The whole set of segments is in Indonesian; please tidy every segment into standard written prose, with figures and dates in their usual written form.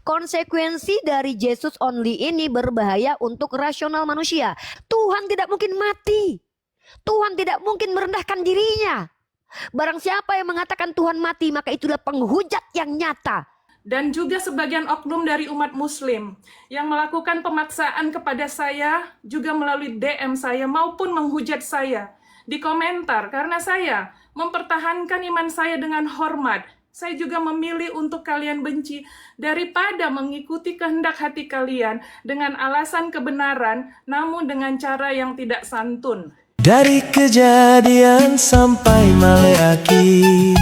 Konsekuensi dari Jesus only ini berbahaya untuk rasional manusia. Tuhan tidak mungkin mati. Tuhan tidak mungkin merendahkan dirinya. Barang siapa yang mengatakan Tuhan mati, maka itulah penghujat yang nyata. Dan juga sebagian oknum dari umat muslim yang melakukan pemaksaan kepada saya, juga melalui DM saya maupun menghujat saya di komentar, karena saya mempertahankan iman saya dengan hormat. Saya juga memilih untuk kalian benci daripada mengikuti kehendak hati kalian dengan alasan kebenaran, namun dengan cara yang tidak santun. Dari Kejadian sampai Maleakhi,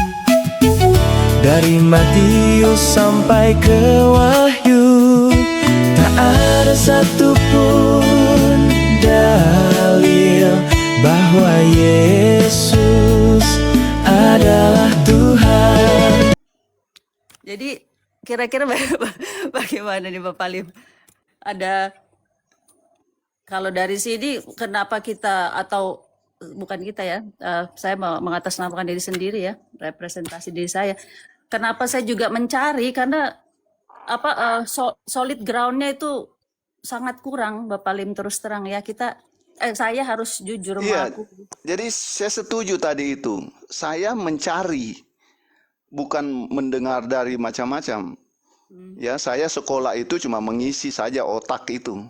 dari Matius sampai ke Wahyu, tak ada satupun dalil bahwa Yesus adalah Tuhan. Jadi kira-kira bagaimana nih Bapak Lim? Ada, kalau dari sini kenapa kita, atau bukan kita ya, saya mengatasnamakan diri sendiri ya, representasi diri saya. Kenapa saya juga mencari, karena solid groundnya itu sangat kurang, Bapak Lim, terus terang ya, saya harus jujur mengakui. Jadi saya setuju tadi itu. Saya mencari, bukan mendengar dari macam-macam. Ya, saya sekolah itu cuma mengisi saja otak itu.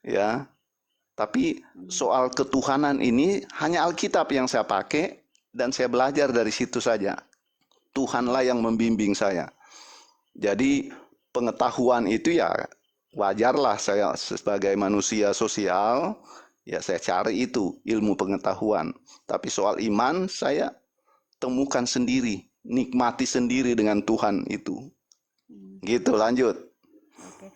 Ya. Tapi soal ketuhanan ini hanya Alkitab yang saya pakai dan saya belajar dari situ saja. Tuhanlah yang membimbing saya. Jadi pengetahuan itu ya wajarlah, saya sebagai manusia sosial, ya saya cari itu ilmu pengetahuan. Tapi soal iman saya temukan sendiri, nikmati sendiri dengan Tuhan itu. Gitu, lanjut. Oke.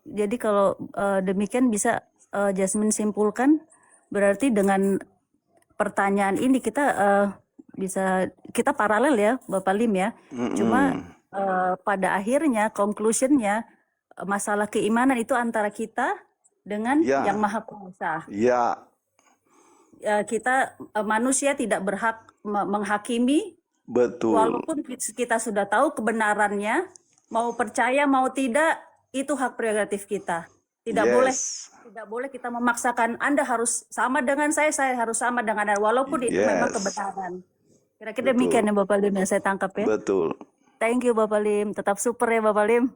Jadi kalau demikian bisa Jasmine simpulkan, berarti dengan pertanyaan ini kita kita paralel ya Bapak Lim ya. Cuma pada akhirnya conclusionnya masalah keimanan itu antara kita dengan Yang Maha Kuasa. Ya. Kita manusia tidak berhak menghakimi. Betul. Walaupun kita sudah tahu kebenarannya, mau percaya mau tidak, itu hak prerogatif kita. Tidak boleh kita memaksakan Anda harus sama dengan saya harus sama dengan Anda, walaupun itu memang kebenaran. Kira-kira demikian ya Bapak Lim yang saya tangkap ya. Betul. Thank you Bapak Lim, tetap super ya Bapak Lim.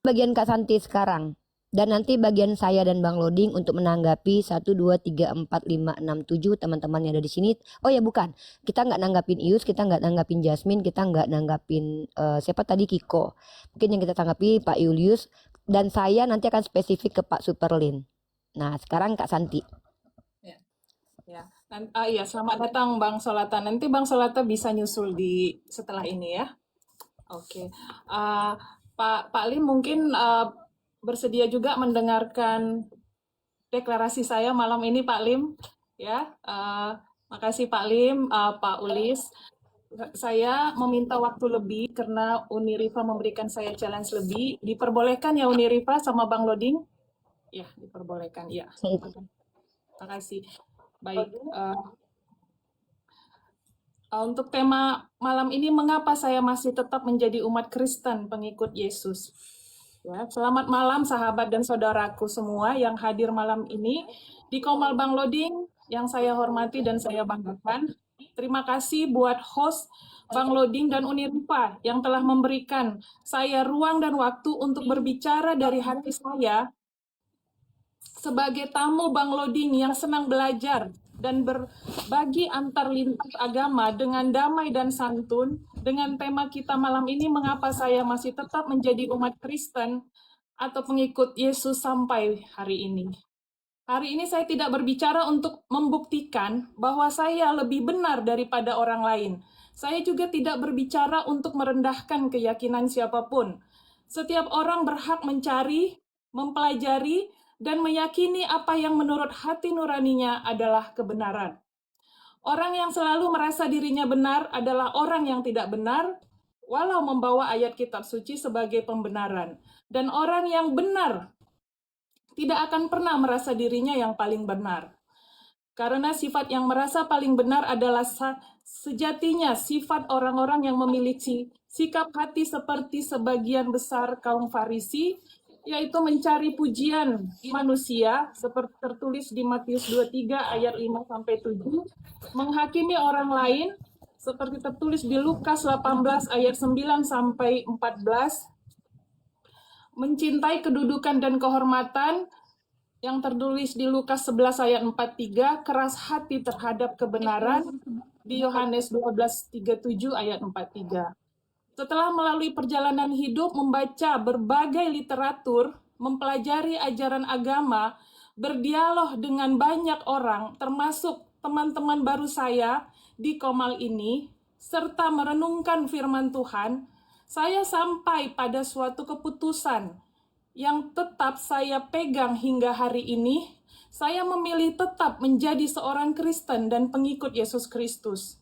Bagian Kak Santi sekarang. Dan nanti bagian saya dan Bang Loding untuk menanggapi 1, 2, 3, 4, 5, 6, 7 teman-teman yang ada di sini. Oh ya bukan, kita nggak nanggapin Ius, kita nggak nanggapin Jasmine, kita nggak nanggapin siapa tadi, Kiko. Mungkin yang kita tanggapi Pak Julius, dan saya nanti akan spesifik ke Pak Superlin. Nah sekarang Kak Santi. Iya, selamat datang Bang Solata. Nanti Bang Solata bisa nyusul di setelah ini ya. Oke. Pak Lim mungkin bersedia juga mendengarkan deklarasi saya malam ini Pak Lim ya. Makasih Pak Lim, Pak Ulis. Saya meminta waktu lebih karena Uniriva memberikan saya challenge lebih. Diperbolehkan ya Uniriva sama Bang Loding? Ya, diperbolehkan ya. Terima kasih. Baik. Untuk tema malam ini, mengapa saya masih tetap menjadi umat Kristen pengikut Yesus? Ya, selamat malam sahabat dan saudaraku semua yang hadir malam ini di Komal Bang Loding yang saya hormati dan saya banggakan. Terima kasih buat host Bang Loding dan Uniriva yang telah memberikan saya ruang dan waktu untuk berbicara dari hati saya sebagai tamu Bang Loding yang senang belajar dan berbagi antar lintas agama dengan damai dan santun. Dengan tema kita malam ini, mengapa saya masih tetap menjadi umat Kristen atau pengikut Yesus sampai hari ini. Hari ini saya tidak berbicara untuk membuktikan bahwa saya lebih benar daripada orang lain. Saya juga tidak berbicara untuk merendahkan keyakinan siapapun. Setiap orang berhak mencari, mempelajari, dan meyakini apa yang menurut hati nuraninya adalah kebenaran. Orang yang selalu merasa dirinya benar adalah orang yang tidak benar, walau membawa ayat kitab suci sebagai pembenaran. Dan orang yang benar tidak akan pernah merasa dirinya yang paling benar. Karena sifat yang merasa paling benar adalah sejatinya sifat orang-orang yang memiliki sikap hati seperti sebagian besar kaum Farisi, yaitu mencari pujian manusia, seperti tertulis di Matius 23 ayat 5-7, menghakimi orang lain, seperti tertulis di Lukas 18 ayat 9-14, mencintai kedudukan dan kehormatan, yang tertulis di Lukas 11 ayat 43, keras hati terhadap kebenaran, di Yohanes 12:37 ayat 43. Setelah melalui perjalanan hidup, membaca berbagai literatur, mempelajari ajaran agama, berdialog dengan banyak orang, termasuk teman-teman baru saya di Komal ini, serta merenungkan firman Tuhan, saya sampai pada suatu keputusan yang tetap saya pegang hingga hari ini. Saya memilih tetap menjadi seorang Kristen dan pengikut Yesus Kristus.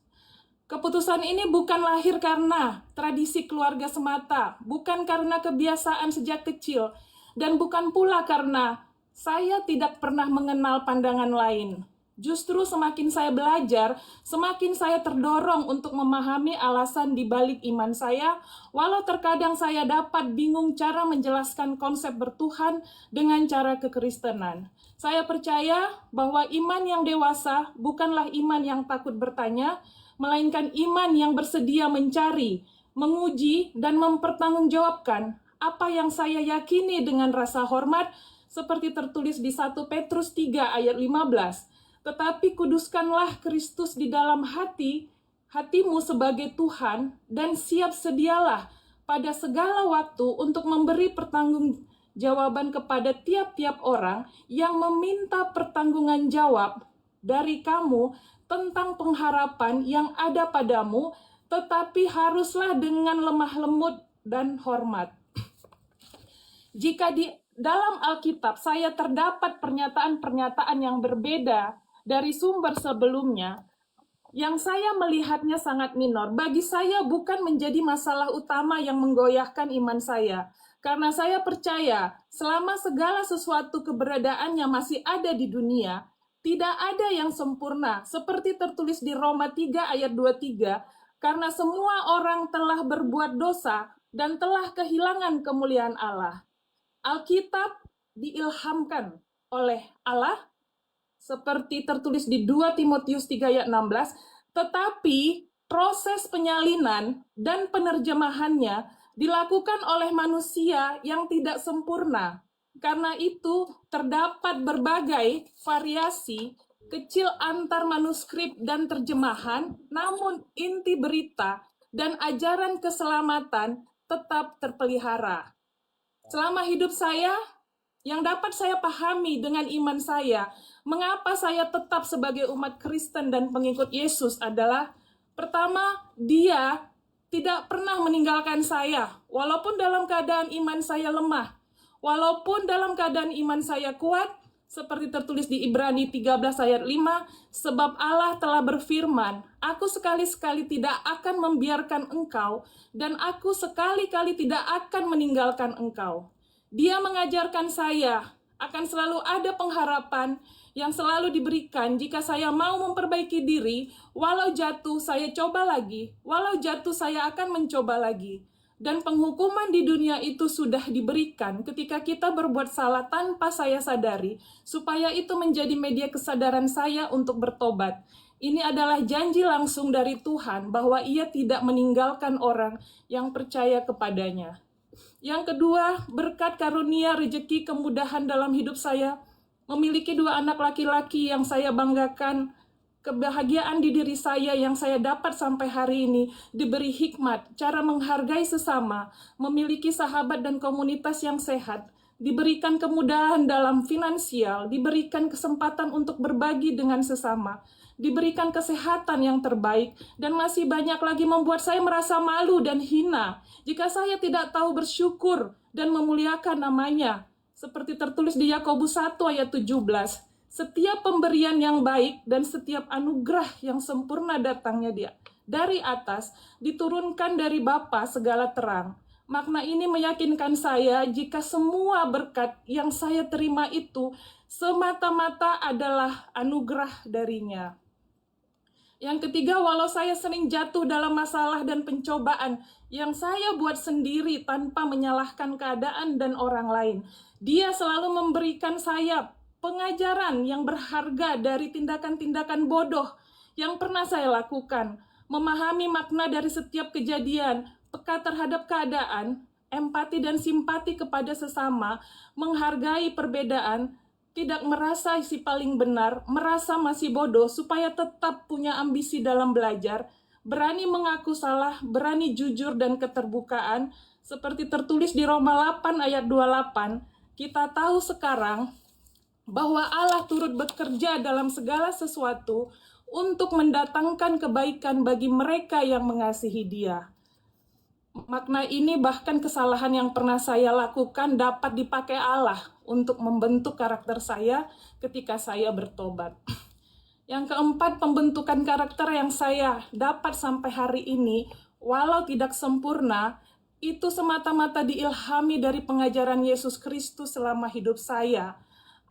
Keputusan ini bukan lahir karena tradisi keluarga semata, bukan karena kebiasaan sejak kecil, dan bukan pula karena saya tidak pernah mengenal pandangan lain. Justru semakin saya belajar, semakin saya terdorong untuk memahami alasan di balik iman saya, walau terkadang saya dapat bingung cara menjelaskan konsep bertuhan dengan cara kekristenan. Saya percaya bahwa iman yang dewasa bukanlah iman yang takut bertanya, melainkan iman yang bersedia mencari, menguji, dan mempertanggungjawabkan apa yang saya yakini dengan rasa hormat, seperti tertulis di 1 Petrus 3 ayat 15. Tetapi kuduskanlah Kristus di dalam hatimu sebagai Tuhan, dan siap sedialah pada segala waktu untuk memberi pertanggungjawaban kepada tiap-tiap orang yang meminta pertanggungan jawab dari kamu tentang pengharapan yang ada padamu, tetapi haruslah dengan lemah lembut dan hormat. Jika di dalam Alkitab saya terdapat pernyataan-pernyataan yang berbeda dari sumber sebelumnya, yang saya melihatnya sangat minor, bagi saya bukan menjadi masalah utama yang menggoyahkan iman saya. Karena saya percaya selama segala sesuatu keberadaannya masih ada di dunia, tidak ada yang sempurna, seperti tertulis di Roma 3 ayat 23, karena semua orang telah berbuat dosa dan telah kehilangan kemuliaan Allah. Alkitab diilhamkan oleh Allah, seperti tertulis di 2 Timotius 3 ayat 16, tetapi proses penyalinan dan penerjemahannya dilakukan oleh manusia yang tidak sempurna. Karena itu terdapat berbagai variasi kecil antar manuskrip dan terjemahan, namun inti berita dan ajaran keselamatan tetap terpelihara. Selama hidup saya, yang dapat saya pahami dengan iman saya, mengapa saya tetap sebagai umat Kristen dan pengikut Yesus adalah, pertama, Dia tidak pernah meninggalkan saya, walaupun dalam keadaan iman saya lemah, walaupun dalam keadaan iman saya kuat, seperti tertulis di Ibrani 13 ayat 5, sebab Allah telah berfirman, aku sekali-sekali tidak akan membiarkan engkau, dan aku sekali-kali tidak akan meninggalkan engkau. Dia mengajarkan saya akan selalu ada pengharapan yang selalu diberikan jika saya mau memperbaiki diri, walau jatuh saya coba lagi, walau jatuh saya akan mencoba lagi. Dan penghukuman di dunia itu sudah diberikan ketika kita berbuat salah tanpa saya sadari, supaya itu menjadi media kesadaran saya untuk bertobat. Ini adalah janji langsung dari Tuhan bahwa Ia tidak meninggalkan orang yang percaya kepadanya. Yang kedua, berkat karunia, rejeki, kemudahan dalam hidup saya, memiliki 2 anak laki-laki yang saya banggakan, kebahagiaan di diri saya yang saya dapat sampai hari ini, diberi hikmat, cara menghargai sesama, memiliki sahabat dan komunitas yang sehat, diberikan kemudahan dalam finansial, diberikan kesempatan untuk berbagi dengan sesama, diberikan kesehatan yang terbaik, dan masih banyak lagi membuat saya merasa malu dan hina jika saya tidak tahu bersyukur dan memuliakan namanya. Seperti tertulis di Yakobus 1 ayat 17, setiap pemberian yang baik dan setiap anugerah yang sempurna datangnya Dia dari atas, diturunkan dari Bapa segala terang. Makna ini meyakinkan saya jika semua berkat yang saya terima itu semata-mata adalah anugerah darinya. Yang ketiga, walau saya sering jatuh dalam masalah dan pencobaan yang saya buat sendiri tanpa menyalahkan keadaan dan orang lain, Dia selalu memberikan saya pengajaran yang berharga dari tindakan-tindakan bodoh yang pernah saya lakukan, memahami makna dari setiap kejadian, peka terhadap keadaan, empati dan simpati kepada sesama, menghargai perbedaan, tidak merasa si paling benar, merasa masih bodoh, supaya tetap punya ambisi dalam belajar, berani mengaku salah, berani jujur dan keterbukaan, seperti tertulis di Roma 8 ayat 28, kita tahu sekarang bahwa Allah turut bekerja dalam segala sesuatu untuk mendatangkan kebaikan bagi mereka yang mengasihi Dia. Makna ini bahkan kesalahan yang pernah saya lakukan dapat dipakai Allah untuk membentuk karakter saya ketika saya bertobat. Yang keempat, pembentukan karakter yang saya dapat sampai hari ini, walau tidak sempurna, itu semata-mata diilhami dari pengajaran Yesus Kristus selama hidup saya.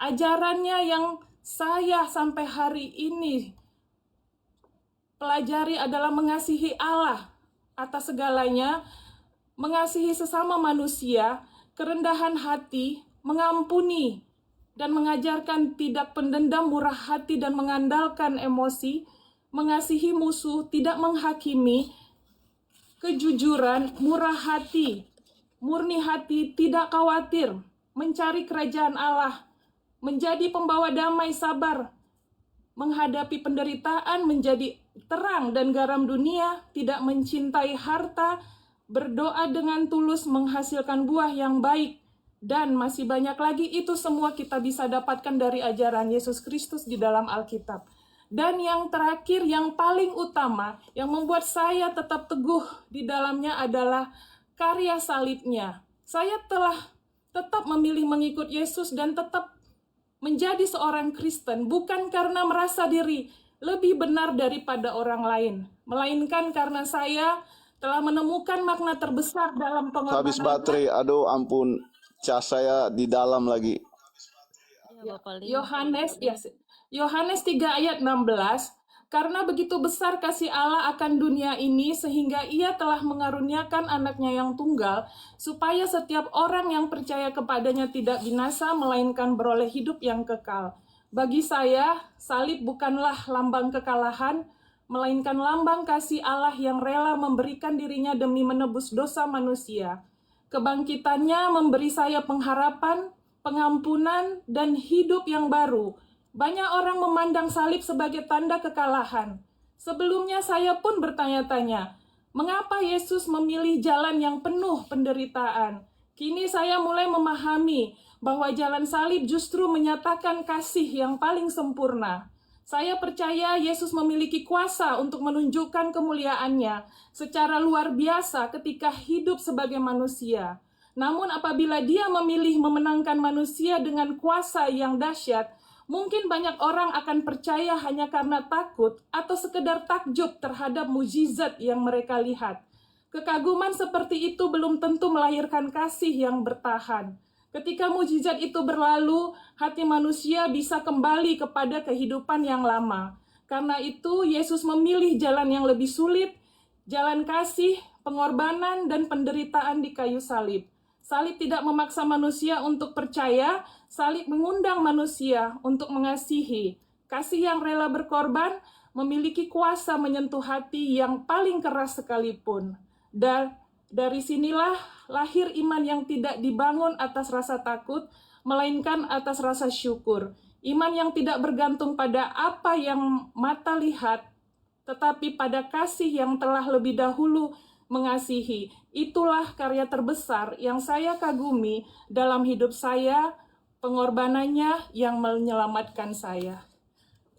Ajarannya yang saya sampai hari ini pelajari adalah mengasihi Allah atas segalanya, mengasihi sesama manusia, kerendahan hati, mengampuni, dan mengajarkan tidak pendendam, murah hati, dan mengandalkan emosi, mengasihi musuh, tidak menghakimi, kejujuran, murah hati, murni hati, tidak khawatir, mencari kerajaan Allah, menjadi pembawa damai, sabar, menghadapi penderitaan, menjadi terang dan garam dunia, tidak mencintai harta, berdoa dengan tulus, menghasilkan buah yang baik, dan masih banyak lagi. Itu semua kita bisa dapatkan dari ajaran Yesus Kristus di dalam Alkitab. Dan yang terakhir, yang paling utama, yang membuat saya tetap teguh di dalamnya adalah karya salibnya. Saya telah tetap memilih mengikut Yesus dan tetap menjadi seorang Kristen, bukan karena merasa diri lebih benar daripada orang lain, melainkan karena saya telah menemukan makna terbesar dalam pengorbanan. Habis baterai, aduh ampun, cas saya di dalam lagi. Yohanes 3 ayat 16, karena begitu besar kasih Allah akan dunia ini sehingga Ia telah mengaruniakan anaknya yang tunggal, supaya setiap orang yang percaya kepadanya tidak binasa, melainkan beroleh hidup yang kekal. Bagi saya, salib bukanlah lambang kekalahan, melainkan lambang kasih Allah yang rela memberikan dirinya demi menebus dosa manusia. Kebangkitannya memberi saya pengharapan, pengampunan, dan hidup yang baru. Banyak orang memandang salib sebagai tanda kekalahan. Sebelumnya saya pun bertanya-tanya, mengapa Yesus memilih jalan yang penuh penderitaan? Kini saya mulai memahami bahwa jalan salib justru menyatakan kasih yang paling sempurna. Saya percaya Yesus memiliki kuasa untuk menunjukkan kemuliaannya secara luar biasa ketika hidup sebagai manusia. Namun apabila Dia memilih memenangkan manusia dengan kuasa yang dahsyat, mungkin banyak orang akan percaya hanya karena takut atau sekedar takjub terhadap mukjizat yang mereka lihat. Kekaguman seperti itu belum tentu melahirkan kasih yang bertahan. Ketika mukjizat itu berlalu, hati manusia bisa kembali kepada kehidupan yang lama. Karena itu, Yesus memilih jalan yang lebih sulit, jalan kasih, pengorbanan, dan penderitaan di kayu salib. Salib tidak memaksa manusia untuk percaya, salib mengundang manusia untuk mengasihi. Kasih yang rela berkorban memiliki kuasa menyentuh hati yang paling keras sekalipun. Dan dari sinilah lahir iman yang tidak dibangun atas rasa takut, melainkan atas rasa syukur. Iman yang tidak bergantung pada apa yang mata lihat, tetapi pada kasih yang telah lebih dahulu mengasihi. Itulah karya terbesar yang saya kagumi dalam hidup saya, pengorbanannya yang menyelamatkan saya.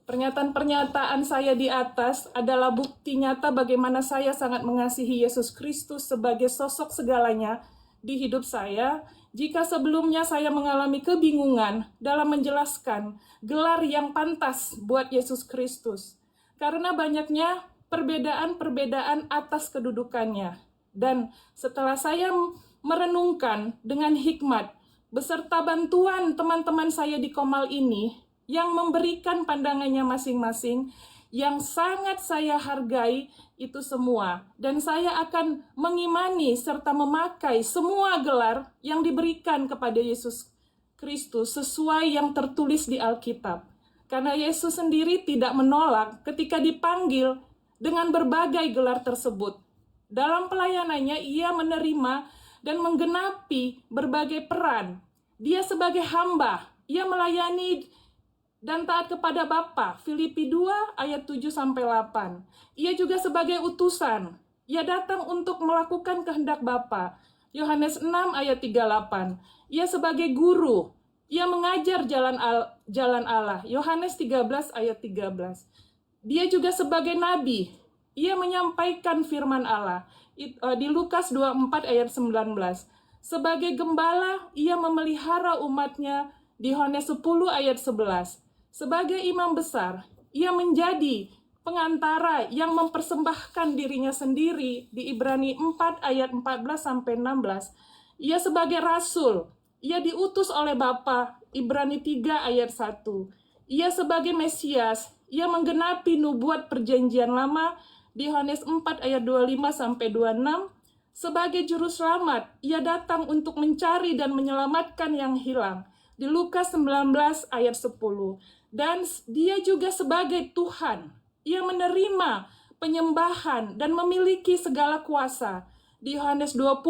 Pernyataan-pernyataan saya di atas adalah bukti nyata bagaimana saya sangat mengasihi Yesus Kristus sebagai sosok segalanya di hidup saya. Jika sebelumnya saya mengalami kebingungan dalam menjelaskan gelar yang pantas buat Yesus Kristus, karena banyaknya perbedaan-perbedaan atas kedudukannya. Dan setelah saya merenungkan dengan hikmat, beserta bantuan teman-teman saya di Komal ini, yang memberikan pandangannya masing-masing, yang sangat saya hargai itu semua. Dan saya akan mengimani serta memakai semua gelar yang diberikan kepada Yesus Kristus sesuai yang tertulis di Alkitab. Karena Yesus sendiri tidak menolak ketika dipanggil dengan berbagai gelar tersebut. Dalam pelayanannya ia menerima dan menggenapi berbagai peran. Dia sebagai hamba, ia melayani dan taat kepada Bapa. Filipi 2 ayat 7-8. Ia juga sebagai utusan. Ia datang untuk melakukan kehendak Bapa. Yohanes 6 ayat 38. Ia sebagai guru. Ia mengajar jalan Allah. Yohanes 13 ayat 13. Dia juga sebagai nabi. Ia menyampaikan firman Allah. Di Lukas 24 ayat 19. Sebagai gembala, ia memelihara umatnya di Yohanes 10 ayat 11. Sebagai imam besar, ia menjadi pengantara yang mempersembahkan dirinya sendiri di Ibrani 4 ayat 14-16. Ia sebagai rasul, ia diutus oleh Bapa, Ibrani 3 ayat 1. Ia sebagai Mesias, ia menggenapi nubuat perjanjian lama di Yohanes 4 ayat 25-26. Sebagai juru selamat, ia datang untuk mencari dan menyelamatkan yang hilang di Lukas 19 ayat 10. Dan dia juga sebagai Tuhan, ia menerima penyembahan dan memiliki segala kuasa di Yohanes 20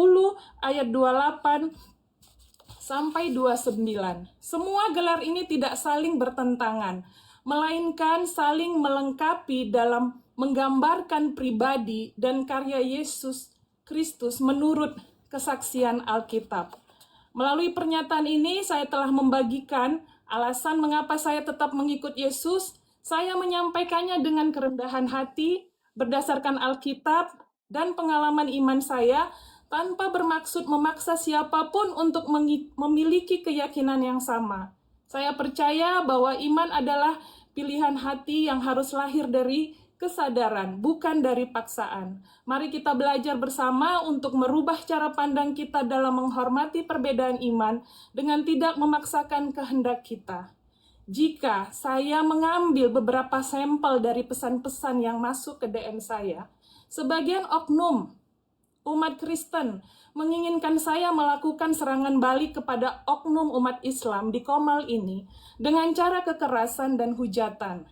ayat 28 sampai 29. Semua gelar ini tidak saling bertentangan, melainkan saling melengkapi dalam menggambarkan pribadi dan karya Yesus Kristus menurut kesaksian Alkitab. Melalui pernyataan ini, saya telah membagikan alasan mengapa saya tetap mengikut Yesus. Saya menyampaikannya dengan kerendahan hati, berdasarkan Alkitab dan pengalaman iman saya, tanpa bermaksud memaksa siapapun untuk memiliki keyakinan yang sama. Saya percaya bahwa iman adalah pilihan hati yang harus lahir dari kesadaran, bukan dari paksaan. Mari kita belajar bersama untuk merubah cara pandang kita dalam menghormati perbedaan iman dengan tidak memaksakan kehendak kita. Jika saya mengambil beberapa sampel dari pesan-pesan yang masuk ke DM saya, sebagian oknum umat Kristen menginginkan saya melakukan serangan balik kepada oknum umat Islam di Komal ini dengan cara kekerasan dan hujatan.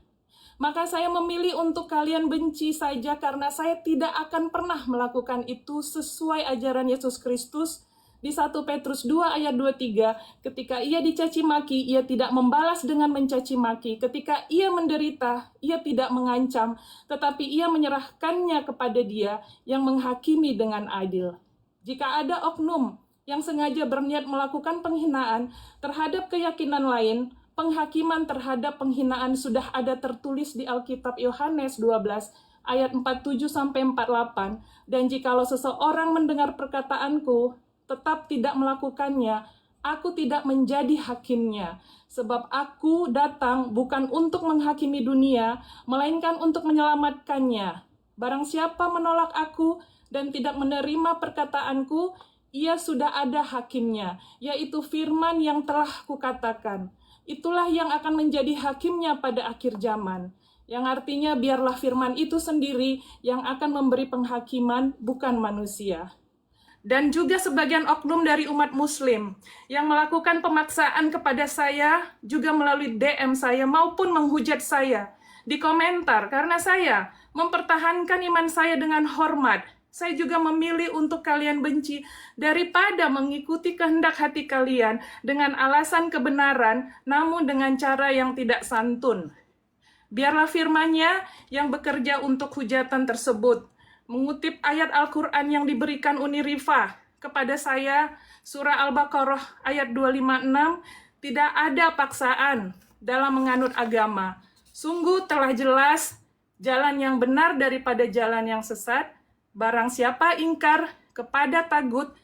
Maka saya memilih untuk kalian benci saja karena saya tidak akan pernah melakukan itu sesuai ajaran Yesus Kristus. Di 1 Petrus 2 ayat 23, ketika ia dicaci maki, ia tidak membalas dengan mencaci maki. Ketika ia menderita, ia tidak mengancam, tetapi ia menyerahkannya kepada Dia yang menghakimi dengan adil. Jika ada oknum yang sengaja berniat melakukan penghinaan terhadap keyakinan lain, penghakiman terhadap penghinaan sudah ada tertulis di Alkitab Yohanes 12 ayat 47-48, dan jikalau seseorang mendengar perkataanku tetap tidak melakukannya, aku tidak menjadi hakimnya, sebab aku datang bukan untuk menghakimi dunia, melainkan untuk menyelamatkannya. Barang siapa menolak aku dan tidak menerima perkataanku, ia sudah ada hakimnya, yaitu firman yang telah kukatakan. Itulah yang akan menjadi hakimnya pada akhir zaman. Yang artinya biarlah firman itu sendiri yang akan memberi penghakiman, bukan manusia. Dan juga sebagian oknum dari umat muslim yang melakukan pemaksaan kepada saya, juga melalui DM saya maupun menghujat saya di komentar, karena saya mempertahankan iman saya dengan hormat. Saya juga memilih untuk kalian benci daripada mengikuti kehendak hati kalian dengan alasan kebenaran, namun dengan cara yang tidak santun. Biarlah firman-Nya yang bekerja untuk hujatan tersebut. Mengutip ayat Al-Quran yang diberikan Uni Rifa kepada saya, surah Al-Baqarah ayat 256, tidak ada paksaan dalam menganut agama. Sungguh telah jelas jalan yang benar daripada jalan yang sesat. Barang siapa ingkar kepada tagut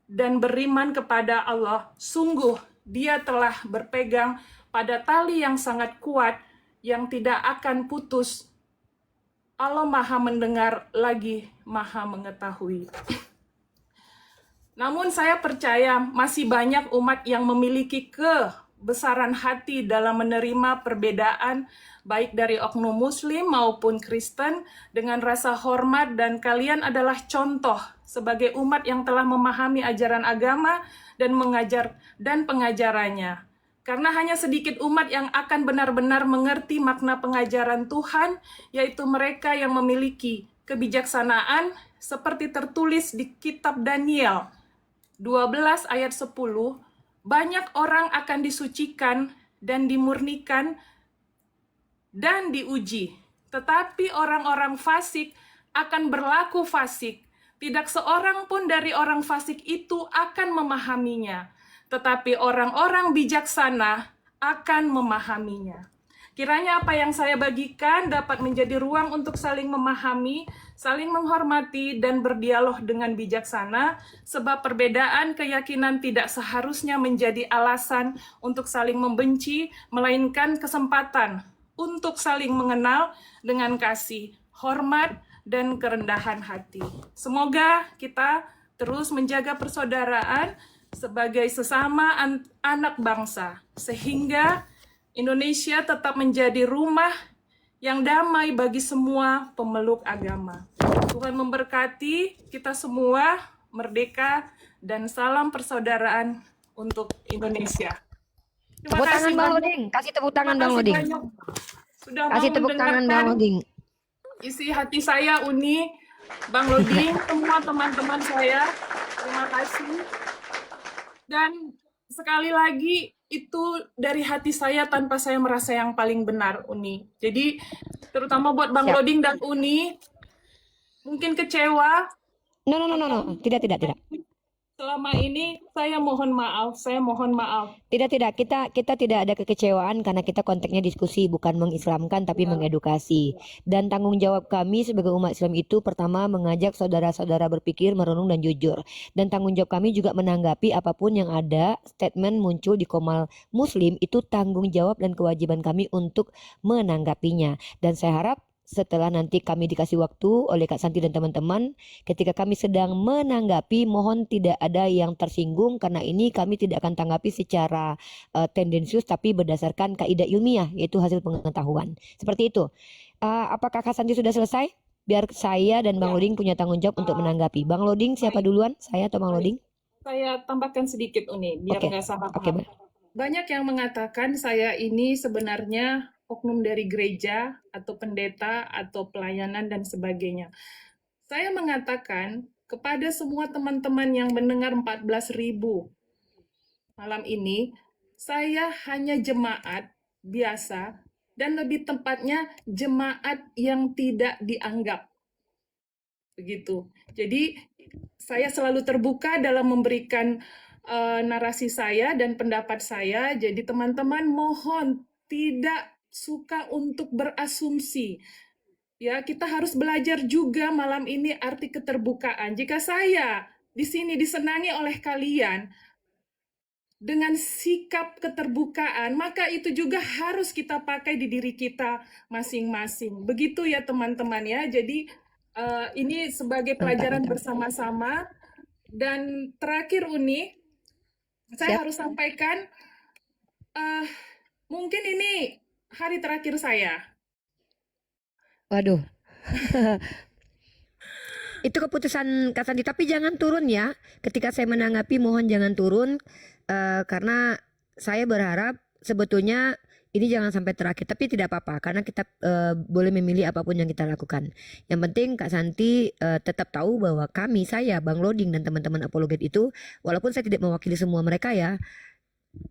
dan beriman kepada Allah, sungguh dia telah berpegang pada tali yang sangat kuat yang tidak akan putus. Allah Maha mendengar lagi Maha mengetahui. Namun saya percaya masih banyak umat yang memiliki kebesaran hati dalam menerima perbedaan baik dari oknum Muslim maupun Kristen dengan rasa hormat, dan kalian adalah contoh sebagai umat yang telah memahami ajaran agama dan mengajar dan pengajarannya. Karena hanya sedikit umat yang akan benar-benar mengerti makna pengajaran Tuhan, yaitu mereka yang memiliki kebijaksanaan seperti tertulis di kitab Daniel 12 ayat 10, banyak orang akan disucikan dan dimurnikan dan diuji. Tetapi orang-orang fasik akan berlaku fasik. Tidak seorang pun dari orang fasik itu akan memahaminya, tetapi orang-orang bijaksana akan memahaminya. Kiranya apa yang saya bagikan dapat menjadi ruang untuk saling memahami, saling menghormati, dan berdialog dengan bijaksana, sebab perbedaan keyakinan tidak seharusnya menjadi alasan untuk saling membenci, melainkan kesempatan untuk saling mengenal dengan kasih, hormat, dan kerendahan hati. Semoga kita terus menjaga persaudaraan sebagai sesama anak bangsa, sehingga Indonesia tetap menjadi rumah yang damai bagi semua pemeluk agama. Tuhan memberkati kita semua, merdeka, dan salam persaudaraan untuk Indonesia. Terima Tepuk tangan kasih Bang banyak. Loding. Kasih tepuk tangan Terima Bang kasih Loding. banyak sudah mau Kasih tepuk tangan Bang mendengarkan Loding. isi hati saya, Uni, Bang Loding, semua teman-teman saya. Terima kasih. Dan sekali lagi, itu dari hati saya tanpa saya merasa yang paling benar, Uni. Jadi, terutama buat Bang Siap. Loding dan Uni, mungkin kecewa. No. Tidak. Selama ini saya mohon maaf. Tidak. Kita tidak ada kekecewaan karena kita konteksnya diskusi, bukan mengislamkan tapi mengedukasi. Dan tanggung jawab kami sebagai umat Islam itu pertama mengajak saudara-saudara berpikir, merenung, dan jujur. Dan tanggung jawab kami juga menanggapi apapun yang ada statement muncul di Komal Muslim, itu tanggung jawab dan kewajiban kami untuk menanggapinya. Dan saya harap setelah nanti kami dikasih waktu oleh Kak Santi dan teman-teman, ketika kami sedang menanggapi, mohon tidak ada yang tersinggung, karena ini kami tidak akan tanggapi secara tendensius tapi berdasarkan kaidah ilmiah, yaitu hasil pengetahuan. Seperti itu. Apakah Kak Santi sudah selesai? Biar saya dan Bang Loding punya tanggung jawab untuk menanggapi. Bang Loding siapa duluan? Saya atau Bang Loding? Saya tambahkan sedikit, Uni, biar Oke. nggak salah Oke, paham. Banyak yang mengatakan saya ini sebenarnya oknum dari gereja atau pendeta atau pelayanan dan sebagainya. Saya mengatakan kepada semua teman-teman yang mendengar 14.000 malam ini, saya hanya jemaat biasa, dan lebih tepatnya jemaat yang tidak dianggap. Begitu. Jadi saya selalu terbuka dalam memberikan narasi saya dan pendapat saya. Jadi teman-teman mohon tidak suka untuk berasumsi. Ya, kita harus belajar juga malam ini arti keterbukaan. Jika saya di sini disenangi oleh kalian dengan sikap keterbukaan, maka itu juga harus kita pakai di diri kita masing-masing. Begitu ya teman-teman ya. Jadi ini sebagai pelajaran bersama-sama. Dan terakhir, Uni, saya harus sampaikan, mungkin ini hari terakhir saya. Waduh. Itu keputusan Kak Santi, tapi jangan turun ya. Ketika saya menanggapi, mohon jangan turun, karena saya berharap sebetulnya ini jangan sampai terakhir, tapi tidak apa-apa karena kita boleh memilih apapun yang kita lakukan. Yang penting Kak Santi tetap tahu bahwa kami, saya, Bang Loding, dan teman-teman apologet itu, walaupun saya tidak mewakili semua mereka ya,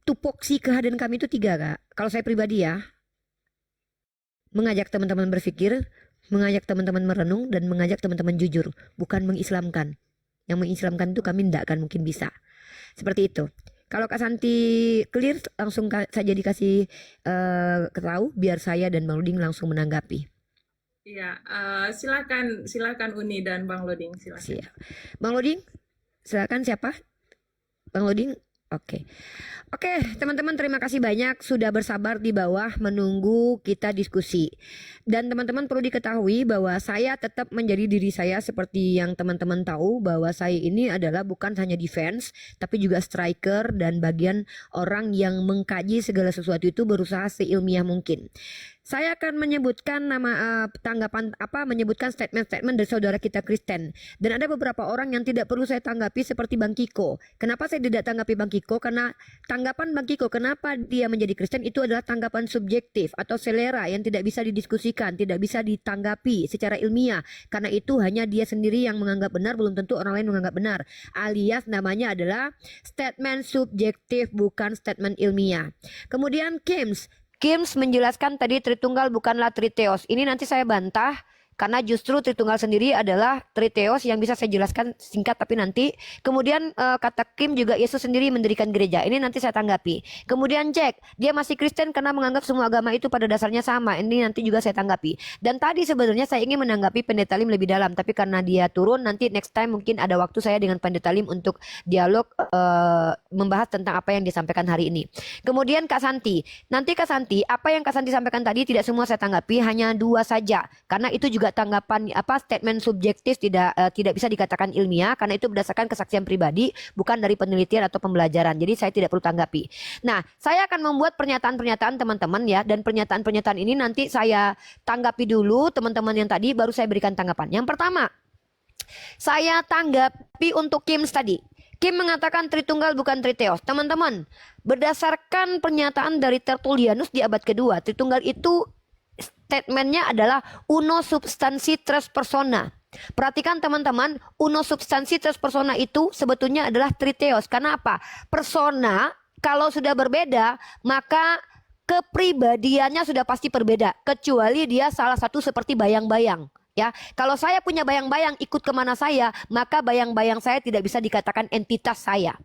tupoksi kehadiran kami itu 3, Kak. Kalau saya pribadi ya, mengajak teman-teman berpikir, mengajak teman-teman merenung, dan mengajak teman-teman jujur, bukan mengislamkan. Yang mengislamkan itu kami tidak akan mungkin bisa. Seperti itu. Kalau Kak Santi clear, langsung saja dikasih tahu biar saya dan Bang Loding langsung menanggapi. Iya, silakan Uni dan Bang Loding, silakan. Siap. Bang Loding, silakan siapa? Bang Loding, Oke. Oke, teman-teman terima kasih banyak sudah bersabar di bawah menunggu kita diskusi. Dan teman-teman perlu diketahui bahwa saya tetap menjadi diri saya seperti yang teman-teman tahu bahwa saya ini adalah bukan hanya defense tapi juga striker dan bagian orang yang mengkaji segala sesuatu itu berusaha seilmiah mungkin. Saya akan menyebutkan menyebutkan statement-statement dari saudara kita Kristen. Dan ada beberapa orang yang tidak perlu saya tanggapi seperti Bang Kiko. Kenapa saya tidak tanggapi Bang Kiko? Karena tanggapan Bang Kiko kenapa dia menjadi Kristen itu adalah tanggapan subjektif atau selera yang tidak bisa didiskusikan, tidak bisa ditanggapi secara ilmiah. Karena itu hanya dia sendiri yang menganggap benar, belum tentu orang lain menganggap benar. Alias namanya adalah statement subjektif bukan statement ilmiah. Kemudian Kims menjelaskan tadi Tritunggal bukanlah Triteos. Ini nanti saya bantah karena justru Tritunggal sendiri adalah Triteos yang bisa saya jelaskan singkat tapi nanti. Kemudian kata Kim juga Yesus sendiri mendirikan gereja. Ini nanti saya tanggapi. Kemudian Jack, dia masih Kristen karena menganggap semua agama itu pada dasarnya sama. Ini nanti juga saya tanggapi. Dan tadi sebenarnya saya ingin menanggapi Pendeta Lim lebih dalam, tapi karena dia turun nanti next time mungkin ada waktu saya dengan Pendeta Lim untuk dialog membahas tentang apa yang disampaikan hari ini. Kemudian Kak Santi. Nanti Kak Santi, apa yang Kak Santi sampaikan tadi tidak semua saya tanggapi, hanya 2 saja. Karena itu juga tanggapan statement subjektif tidak bisa dikatakan ilmiah karena itu berdasarkan kesaksian pribadi bukan dari penelitian atau pembelajaran. Jadi saya tidak perlu tanggapi. Nah, saya akan membuat pernyataan-pernyataan teman-teman ya, dan pernyataan-pernyataan ini nanti saya tanggapi dulu teman-teman yang tadi baru saya berikan tanggapan. Yang pertama, saya tanggapi untuk Kim tadi. Kim mengatakan Tritunggal bukan Triteos. Teman-teman, berdasarkan pernyataan dari Tertullianus di abad kedua, Tritunggal itu statementnya adalah uno substansi tres persona. Perhatikan teman-teman, uno substansi tres persona itu sebetulnya adalah Triteos. Karena apa? Persona kalau sudah berbeda, maka kepribadiannya sudah pasti berbeda. Kecuali dia salah satu seperti bayang-bayang. Ya, kalau saya punya bayang-bayang ikut kemana saya, maka bayang-bayang saya tidak bisa dikatakan entitas saya.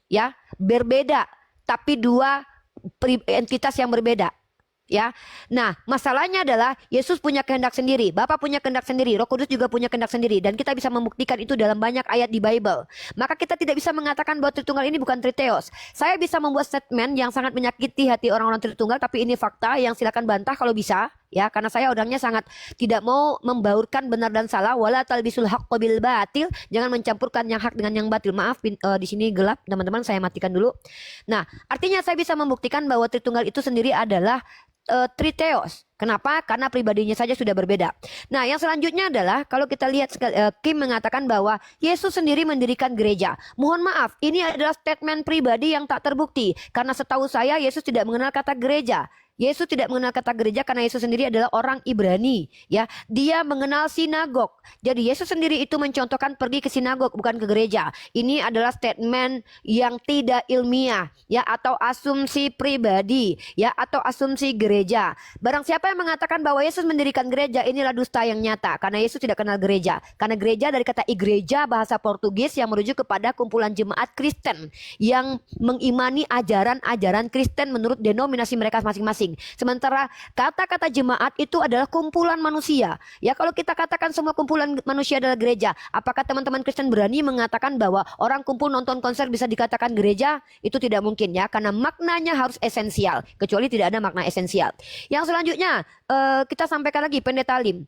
Ya, berbeda, tapi 2 entitas yang berbeda. Ya, nah masalahnya adalah Yesus punya kehendak sendiri, Bapa punya kehendak sendiri, Roh Kudus juga punya kehendak sendiri, dan kita bisa membuktikan itu dalam banyak ayat di Bible. Maka kita tidak bisa mengatakan bahwa Tritunggal ini bukan Triteos. Saya bisa membuat statement yang sangat menyakiti hati orang-orang Tritunggal, tapi ini fakta yang silakan bantah kalau bisa. Ya, karena saya orangnya sangat tidak mau membaurkan benar dan salah. Wala talbisul haqqo bil batil, jangan mencampurkan yang hak dengan yang batil. Maaf, di sini gelap teman-teman, saya matikan dulu. Nah, artinya saya bisa membuktikan bahwa Tritunggal itu sendiri adalah Triteos. Kenapa? Karena pribadinya saja sudah berbeda. Nah, yang selanjutnya adalah kalau kita lihat Kim mengatakan bahwa Yesus sendiri mendirikan gereja. Mohon maaf, ini adalah statement pribadi yang tak terbukti. Karena setahu saya Yesus tidak mengenal kata gereja. Yesus tidak mengenal kata gereja karena Yesus sendiri adalah orang Ibrani, ya. Dia mengenal sinagog. Jadi Yesus sendiri itu mencontohkan pergi ke sinagog bukan ke gereja. Ini adalah statement yang tidak ilmiah, ya, atau asumsi pribadi, ya, atau asumsi gereja. Barang siapa yang mengatakan bahwa Yesus mendirikan gereja, inilah dusta yang nyata karena Yesus tidak kenal gereja. Karena gereja dari kata igreja bahasa Portugis yang merujuk kepada kumpulan jemaat Kristen yang mengimani ajaran-ajaran Kristen menurut denominasi mereka masing-masing. Sementara kata-kata jemaat itu adalah kumpulan manusia. Ya, kalau kita katakan semua kumpulan manusia adalah gereja, apakah teman-teman Kristen berani mengatakan bahwa orang kumpul nonton konser bisa dikatakan gereja? Itu tidak mungkin ya, karena maknanya harus esensial. Kecuali tidak ada makna esensial. Yang selanjutnya kita sampaikan lagi Pendeta Lim.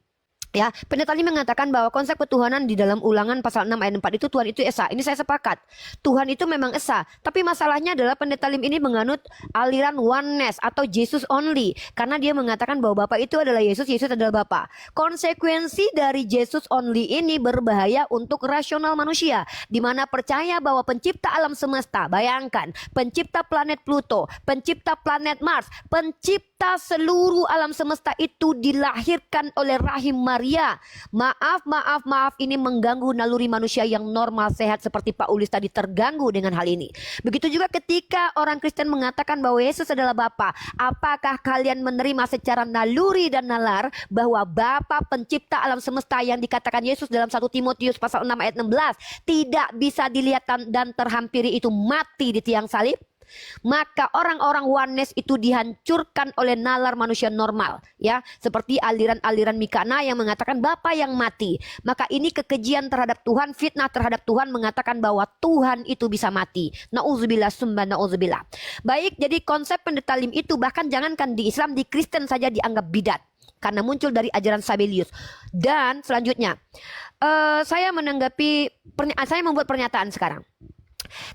Ya, Pendeta Lim mengatakan bahwa konsep ketuhanan di dalam Ulangan pasal 6 ayat 4 itu Tuhan itu esa. Ini saya sepakat. Tuhan itu memang esa. Tapi masalahnya adalah Pendeta Lim ini menganut aliran oneness atau Jesus only. Karena dia mengatakan bahwa Bapa itu adalah Yesus, Yesus adalah Bapa. Konsekuensi dari Jesus only ini berbahaya untuk rasional manusia. Di mana percaya bahwa pencipta alam semesta, bayangkan, pencipta planet Pluto, pencipta planet Mars, pencipta seluruh alam semesta itu dilahirkan oleh rahim Maria. Maaf, ini mengganggu naluri manusia yang normal sehat seperti Pak Ulis tadi terganggu dengan hal ini. Begitu juga ketika orang Kristen mengatakan bahwa Yesus adalah Bapa. Apakah kalian menerima secara naluri dan nalar bahwa Bapa pencipta alam semesta yang dikatakan Yesus dalam 1 Timotius pasal 6 ayat 16 tidak bisa dilihat dan terhampiri itu mati di tiang salib? maka orang-orang oneness itu dihancurkan oleh nalar manusia normal, ya, seperti aliran-aliran Mikana yang mengatakan Bapa yang mati. Maka ini kekejian terhadap Tuhan, fitnah terhadap Tuhan, mengatakan bahwa Tuhan itu bisa mati. Nauzubillah summa nauzubillah. Baik, jadi konsep pendetalim itu bahkan jangankan di Islam, di Kristen saja dianggap bidat karena muncul dari ajaran Sabellius. Dan selanjutnya, saya membuat pernyataan sekarang.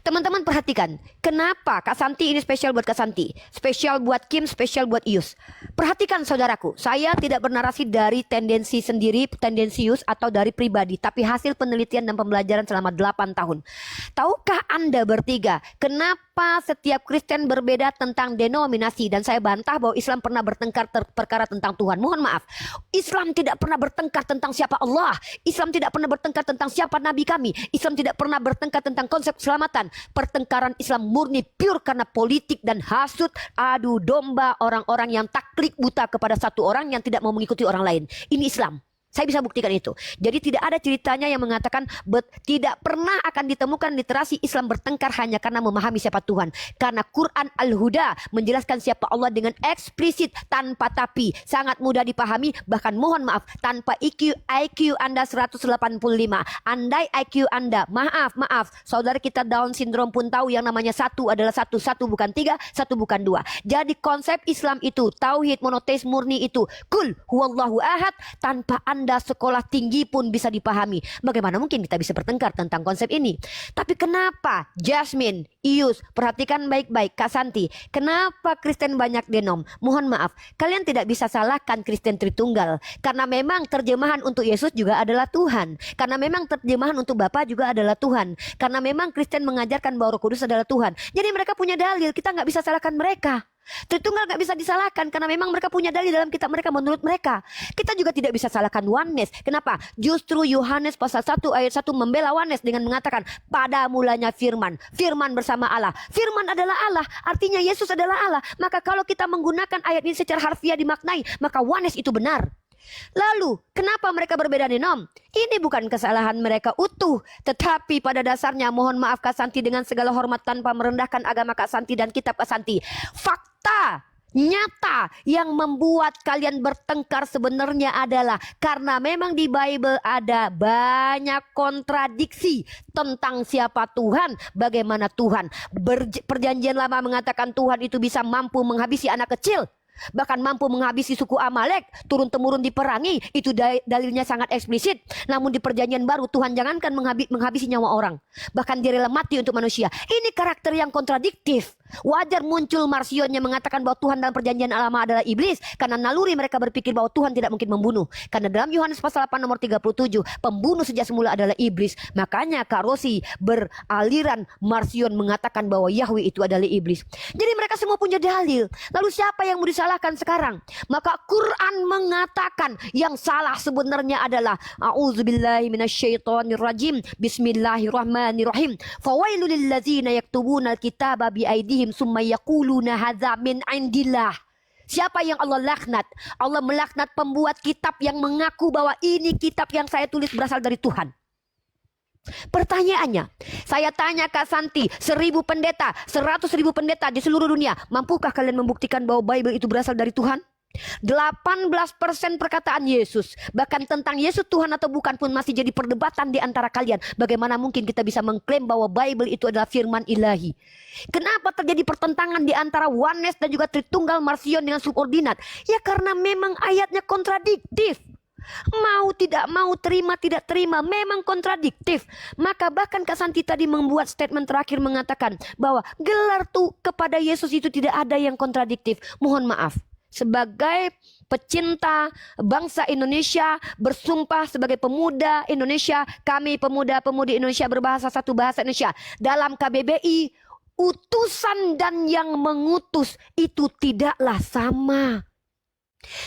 Teman-teman perhatikan, kenapa Kak Santi ini spesial buat Kak Santi, spesial buat Kim, spesial buat Ius. Perhatikan saudaraku, saya tidak bernarasi dari tendensi sendiri, tendensius atau dari pribadi, tapi hasil penelitian dan pembelajaran selama 8 tahun. Tahukah Anda bertiga, kenapa setiap Kristen berbeda tentang denominasi? Dan saya bantah bahwa Islam pernah bertengkar perkara tentang Tuhan. Mohon maaf, Islam tidak pernah bertengkar tentang siapa Allah. Islam tidak pernah bertengkar tentang siapa Nabi kami. Islam tidak pernah bertengkar tentang konsep keselamatan. Pertengkaran Islam murni pure karena politik dan hasut, adu domba orang-orang yang taklid buta kepada satu orang yang tidak mau mengikuti orang lain. Ini Islam. Saya bisa buktikan itu. Jadi tidak ada ceritanya yang mengatakan tidak pernah akan ditemukan literasi Islam bertengkar hanya karena memahami siapa Tuhan. Karena Quran Al-Huda menjelaskan siapa Allah dengan eksplisit tanpa tapi. Sangat mudah dipahami, bahkan mohon maaf, tanpa IQ Anda 185. Andai IQ Anda, maaf, saudara kita Down syndrome pun tahu yang namanya satu adalah satu bukan tiga, satu bukan dua. Jadi konsep Islam itu, tauhid monoteis murni itu, kul huwallahu ahad, tanpa Anda sekolah tinggi pun bisa dipahami. Bagaimana mungkin kita bisa bertengkar tentang konsep ini? Tapi kenapa Jasmine, Ius, perhatikan baik-baik, Kak Santi, kenapa Kristen banyak denom? Mohon maaf, kalian tidak bisa salahkan Kristen Tritunggal, karena memang terjemahan untuk Yesus juga adalah Tuhan, karena memang terjemahan untuk Bapa juga adalah Tuhan, karena memang Kristen mengajarkan bahwa Roh Kudus adalah Tuhan. Jadi mereka punya dalil, kita nggak bisa salahkan mereka. Tritunggal gak bisa disalahkan karena memang mereka punya dalil dalam kitab mereka menurut mereka. Kita juga tidak bisa salahkan oneness. Kenapa? Justru Yohanes pasal 1 ayat 1 membela oneness dengan mengatakan pada mulanya firman, firman bersama Allah. Firman adalah Allah, artinya Yesus adalah Allah. Maka kalau kita menggunakan ayat ini secara harfiah dimaknai, maka oneness itu benar. Lalu, kenapa mereka berbeda denom? Ini bukan kesalahan mereka utuh, tetapi pada dasarnya, mohon maaf Kak Santi dengan segala hormat tanpa merendahkan agama Kak Santi dan kitab Kak Santi, fakta nyata yang membuat kalian bertengkar sebenarnya adalah karena memang di Bible ada banyak kontradiksi tentang siapa Tuhan, bagaimana Tuhan. Perjanjian lama mengatakan Tuhan itu bisa mampu menghabisi anak kecil, bahkan mampu menghabisi suku Amalek, turun-temurun diperangi. Itu dalilnya sangat eksplisit. Namun di perjanjian baru Tuhan jangankan menghabisi nyawa orang, bahkan dia rela mati untuk manusia. Ini karakter yang kontradiktif. Wajar muncul Marsion yang mengatakan bahwa Tuhan dalam perjanjian lama adalah iblis, karena naluri mereka berpikir bahwa Tuhan tidak mungkin membunuh. Karena dalam Yohanes pasal 8 nomor 37, pembunuh sejak semula adalah iblis. Makanya Kak Rosi beraliran Marsion mengatakan bahwa Yahweh itu adalah iblis. Jadi mereka semua punya dalil. Lalu siapa yang mau disalahkan sekarang? Maka Quran mengatakan yang salah sebenarnya adalah a'udzubillahi minasyaitonirrajim, bismillahirrahmanirrahim, fawailul lillazina yaktubuna alkitaba biaidihim summa yaquluna hadza min indillah. Siapa yang Allah laknat? Allah melaknat pembuat kitab yang mengaku bahwa ini kitab yang saya tulis berasal dari Tuhan. Pertanyaannya, saya tanya Kak Santi, 1000 pendeta, 100.000 pendeta di seluruh dunia, mampukah kalian membuktikan bahwa Bible itu berasal dari Tuhan? 18% perkataan Yesus, bahkan tentang Yesus Tuhan atau bukan pun masih jadi perdebatan di antara kalian. Bagaimana mungkin kita bisa mengklaim bahwa Bible itu adalah firman ilahi? Kenapa terjadi pertentangan di antara oneness dan juga Tritunggal Marsion dengan subordinat? Ya karena memang ayatnya kontradiktif. Mau tidak mau, terima tidak terima, memang kontradiktif. Maka bahkan Kak Santi tadi membuat statement terakhir mengatakan bahwa gelar tuh kepada Yesus itu tidak ada yang kontradiktif. Mohon maaf, sebagai pecinta bangsa Indonesia, bersumpah sebagai pemuda Indonesia, kami pemuda-pemudi Indonesia berbahasa satu bahasa Indonesia, dalam KBBI, utusan dan yang mengutus itu tidaklah sama.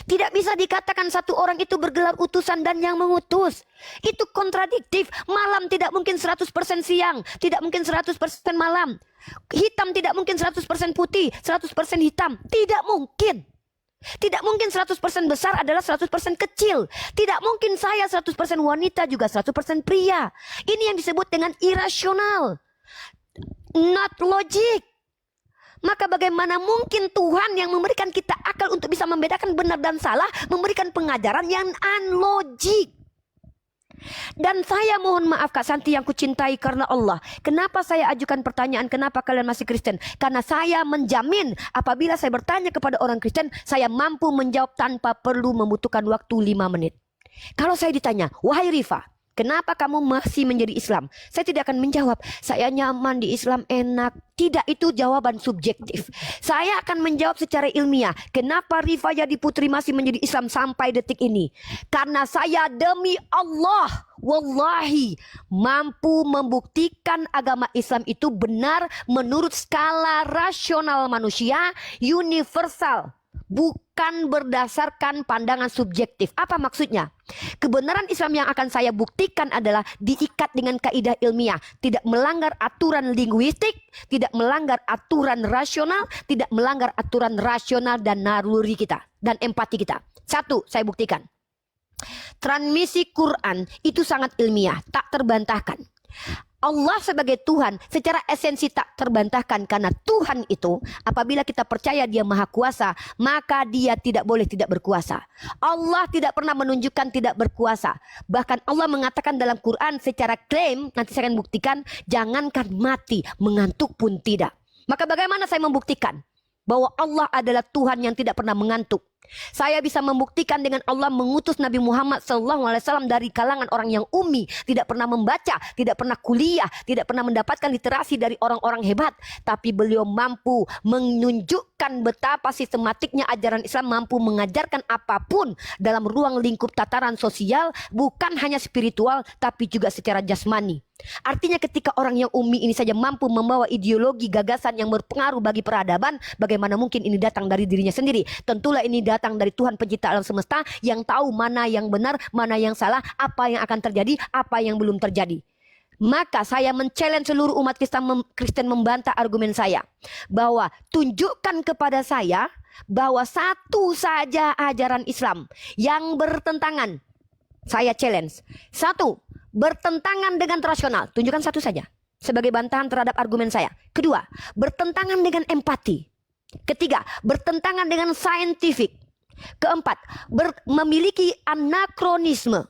Tidak bisa dikatakan satu orang itu bergelar utusan dan yang mengutus. Itu kontradiktif. Malam tidak mungkin 100% siang, tidak mungkin 100% malam. Hitam tidak mungkin 100% putih, 100% hitam. Tidak mungkin. Tidak mungkin 100% besar adalah 100% kecil. Tidak mungkin saya 100% wanita juga 100% pria. Ini yang disebut dengan irasional. Not logic. Maka bagaimana mungkin Tuhan yang memberikan kita akal untuk bisa membedakan benar dan salah, memberikan pengajaran yang unlogik. Dan saya mohon maaf Kak Santi yang kucintai karena Allah. Kenapa saya ajukan pertanyaan kenapa kalian masih Kristen? Karena saya menjamin apabila saya bertanya kepada orang Kristen, saya mampu menjawab tanpa perlu membutuhkan waktu 5 menit. Kalau saya ditanya, wahai Rifa, kenapa kamu masih menjadi Islam? Saya tidak akan menjawab, saya nyaman di Islam enak. Tidak, itu jawaban subjektif. Saya akan menjawab secara ilmiah. Kenapa Rifa Yadi Putri masih menjadi Islam sampai detik ini? Karena saya demi Allah, wallahi, mampu membuktikan agama Islam itu benar menurut skala rasional manusia, universal. Bukan berdasarkan pandangan subjektif. Apa maksudnya? Kebenaran Islam yang akan saya buktikan adalah diikat dengan kaidah ilmiah, tidak melanggar aturan linguistik, tidak melanggar aturan rasional, tidak melanggar aturan rasional dan naluri kita dan empati kita. Satu, saya buktikan. Transmisi Quran itu sangat ilmiah, tak terbantahkan. Allah sebagai Tuhan secara esensi tak terbantahkan, karena Tuhan itu apabila kita percaya dia maha kuasa, maka dia tidak boleh tidak berkuasa. Allah tidak pernah menunjukkan tidak berkuasa. Bahkan Allah mengatakan dalam Quran secara klaim, nanti saya akan buktikan, jangankan mati, mengantuk pun tidak. Maka bagaimana saya membuktikan bahwa Allah adalah Tuhan yang tidak pernah mengantuk? Saya bisa membuktikan dengan Allah mengutus Nabi Muhammad SAW dari kalangan orang yang ummi, tidak pernah membaca, tidak pernah kuliah, tidak pernah mendapatkan literasi dari orang-orang hebat, tapi beliau mampu menunjukkan betapa sistematiknya ajaran Islam mampu mengajarkan apapun dalam ruang lingkup tataran sosial, bukan hanya spiritual tapi juga secara jasmani. Artinya ketika orang yang ummi ini saja mampu membawa ideologi gagasan yang berpengaruh bagi peradaban, bagaimana mungkin ini datang dari dirinya sendiri? Tentulah ini datang dari Tuhan pencipta alam semesta yang tahu mana yang benar, mana yang salah, apa yang akan terjadi, apa yang belum terjadi. Maka saya men-challenge seluruh umat Kristen membantah argumen saya, bahwa tunjukkan kepada saya bahwa satu saja ajaran Islam yang bertentangan. Saya challenge. Satu, bertentangan dengan rasional. Tunjukkan satu saja sebagai bantahan terhadap argumen saya. Kedua, bertentangan dengan empati. Ketiga, bertentangan dengan saintifik. Keempat, memiliki anakronisme.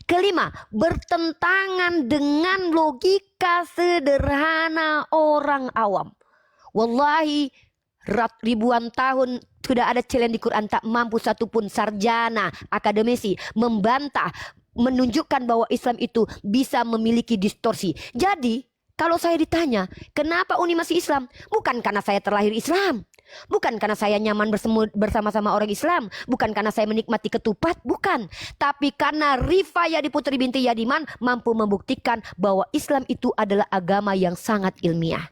Kelima, bertentangan dengan logika sederhana orang awam. Wallahi, ribuan tahun sudah ada challenge di Quran, tak mampu satupun sarjana akademisi membantah, menunjukkan bahwa Islam itu bisa memiliki distorsi. Jadi, kalau saya ditanya, kenapa Uni masih Islam? Bukan karena saya terlahir Islam. Bukan karena saya nyaman bersama-sama orang Islam. Bukan karena saya menikmati ketupat. Bukan. Tapi karena Rifa Yadi Putri binti Yadiman mampu membuktikan bahwa Islam itu adalah agama yang sangat ilmiah.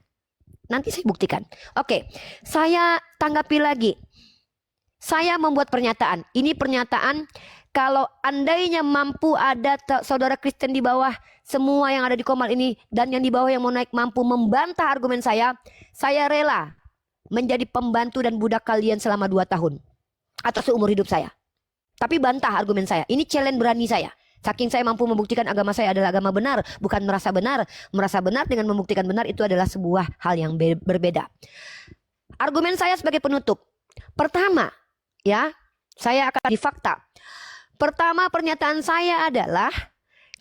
Nanti saya buktikan. Oke, saya tanggapi lagi. Saya membuat pernyataan. Ini pernyataan, kalau andainya mampu ada saudara Kristen di bawah semua yang ada di Komal ini, dan yang di bawah yang mau naik mampu membantah argumen saya rela menjadi pembantu dan budak kalian selama 2 tahun atau seumur hidup saya. Tapi bantah argumen saya. Ini challenge berani saya. Saking saya mampu membuktikan agama saya adalah agama benar, bukan merasa benar. Merasa benar dengan membuktikan benar itu adalah sebuah hal yang berbeda. Argumen saya sebagai penutup. Pertama, ya, saya akan di fakta. Pertama, pernyataan saya adalah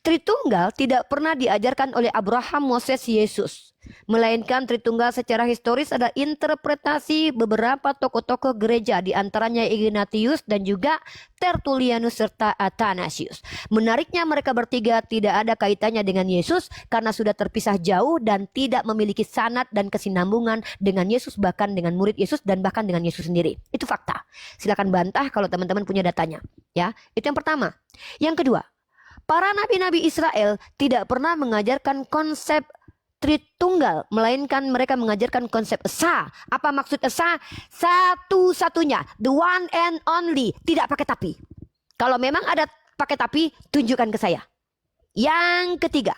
Tritunggal tidak pernah diajarkan oleh Abraham, Moses, Yesus. Melainkan Tritunggal secara historis adalah interpretasi beberapa tokoh-tokoh gereja, di antaranya Ignatius dan juga Tertullianus serta Athanasius. Menariknya mereka bertiga tidak ada kaitannya dengan Yesus karena sudah terpisah jauh dan tidak memiliki sanad dan kesinambungan dengan Yesus, bahkan dengan murid Yesus dan bahkan dengan Yesus sendiri. Itu fakta. Silakan bantah kalau teman-teman punya datanya. Ya, itu yang pertama. Yang kedua, para nabi-nabi Israel tidak pernah mengajarkan konsep Tritunggal, melainkan mereka mengajarkan konsep esa. Apa maksud esa? Satu-satunya, the one and only, tidak pakai tapi. Kalau memang ada pakai tapi, tunjukkan ke saya. Yang ketiga,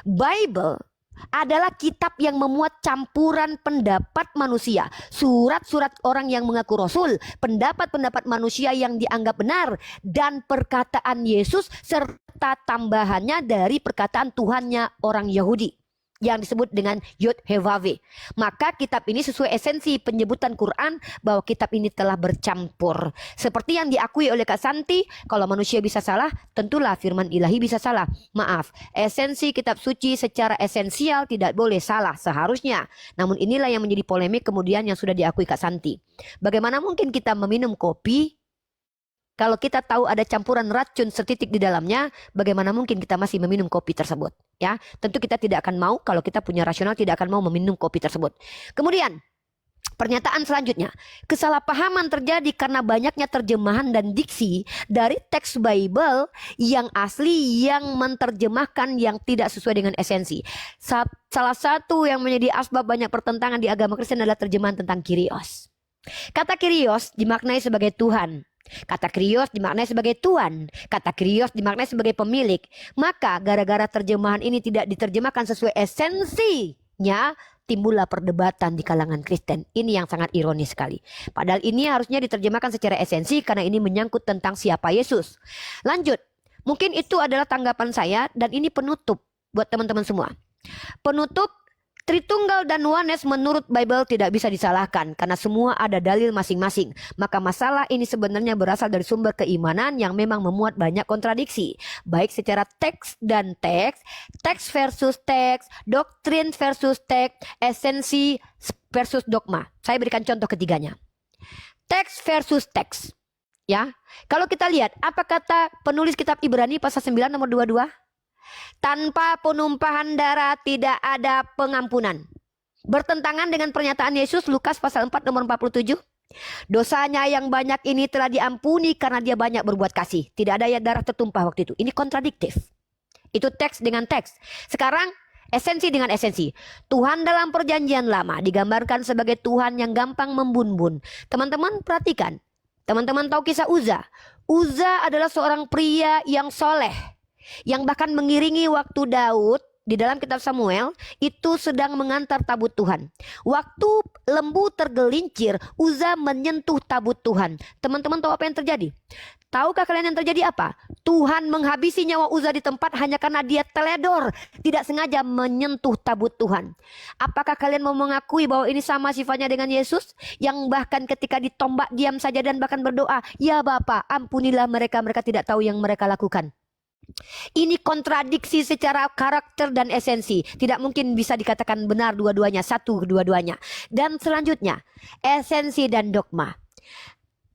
Bible adalah kitab yang memuat campuran pendapat manusia, surat-surat orang yang mengaku rasul, pendapat-pendapat manusia yang dianggap benar, dan perkataan Yesus serta tambahannya dari perkataan Tuhannya orang Yahudi. yang disebut dengan Yod Hevave. Maka kitab ini sesuai esensi penyebutan Quran bahwa kitab ini telah bercampur. Seperti yang diakui oleh Kak Santi, kalau manusia bisa salah, tentulah firman ilahi bisa salah. Maaf, esensi kitab suci secara esensial tidak boleh salah seharusnya. Namun inilah yang menjadi polemik kemudian yang sudah diakui Kak Santi. Bagaimana mungkin kita meminum kopi kalau kita tahu ada campuran racun setitik di dalamnya, bagaimana mungkin kita masih meminum kopi tersebut? Ya, tentu kita tidak akan mau, kalau kita punya rasional tidak akan mau meminum kopi tersebut. Kemudian, pernyataan selanjutnya, kesalahpahaman terjadi karena banyaknya terjemahan dan diksi dari teks Bible yang asli yang menerjemahkan yang tidak sesuai dengan esensi. Salah satu yang menjadi asbab banyak pertentangan di agama Kristen adalah terjemahan tentang Kyrios. Kata Kyrios dimaknai sebagai Tuhan. Kata Kyrios dimaknai sebagai Tuhan. Kata Kyrios dimaknai sebagai pemilik. Maka gara-gara terjemahan ini tidak diterjemahkan sesuai esensinya, timbullah perdebatan di kalangan Kristen. Ini yang sangat ironis sekali. Padahal ini harusnya diterjemahkan secara esensi karena ini menyangkut tentang siapa Yesus. Lanjut. Mungkin itu adalah tanggapan saya dan ini penutup buat teman-teman semua. Penutup, Tritunggal dan Oneness menurut Bible tidak bisa disalahkan karena semua ada dalil masing-masing. Maka masalah ini sebenarnya berasal dari sumber keimanan yang memang memuat banyak kontradiksi. Baik secara teks dan teks, teks versus teks, doktrin versus teks, esensi versus dogma. Saya berikan contoh ketiganya. Teks versus teks. Ya, kalau kita lihat apa kata penulis kitab Ibrani pasal 9 nomor 22? Tanpa penumpahan darah tidak ada pengampunan. Bertentangan dengan pernyataan Yesus Lukas pasal 4 nomor 47. Dosanya yang banyak ini telah diampuni karena dia banyak berbuat kasih. Tidak ada ya darah tertumpah waktu itu. Ini kontradiktif. Itu teks dengan teks. Sekarang esensi dengan esensi. Tuhan dalam perjanjian lama digambarkan sebagai Tuhan yang gampang membun-bun. Teman-teman perhatikan. Teman-teman tahu kisah Uza. Uza adalah seorang pria yang soleh, yang bahkan mengiringi waktu Daud di dalam kitab Samuel itu sedang mengantar tabut Tuhan. Waktu lembu tergelincir, Uza menyentuh tabut Tuhan. Teman-teman tahu apa yang terjadi? Tahukah kalian yang terjadi apa? Tuhan menghabisi nyawa Uza di tempat hanya karena dia teledor, tidak sengaja menyentuh tabut Tuhan. Apakah kalian mau mengakui bahwa ini sama sifatnya dengan Yesus? Yang bahkan ketika ditombak diam saja dan bahkan berdoa, "Ya Bapa, ampunilah mereka, mereka tidak tahu yang mereka lakukan." Ini kontradiksi secara karakter dan esensi. Tidak mungkin bisa dikatakan benar dua-duanya, satu dua-duanya. Dan selanjutnya, esensi dan dogma.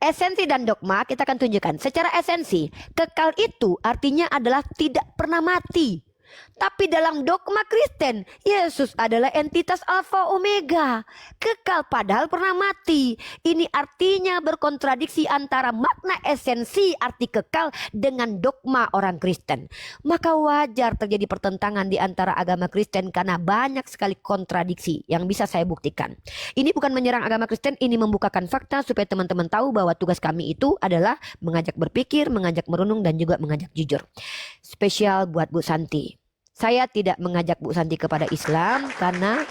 Esensi dan dogma kita akan tunjukkan. Secara esensi, kekal itu artinya adalah tidak pernah mati. Tapi dalam dogma Kristen, Yesus adalah entitas Alfa Omega, kekal padahal pernah mati. Ini artinya berkontradiksi antara makna esensi arti kekal dengan dogma orang Kristen. Maka wajar terjadi pertentangan di antara agama Kristen karena banyak sekali kontradiksi yang bisa saya buktikan. Ini bukan menyerang agama Kristen, ini membukakan fakta supaya teman-teman tahu bahwa tugas kami itu adalah mengajak berpikir, mengajak merenung dan juga mengajak jujur. Spesial buat Bu Santi. Saya tidak mengajak Bu Santi kepada Islam karena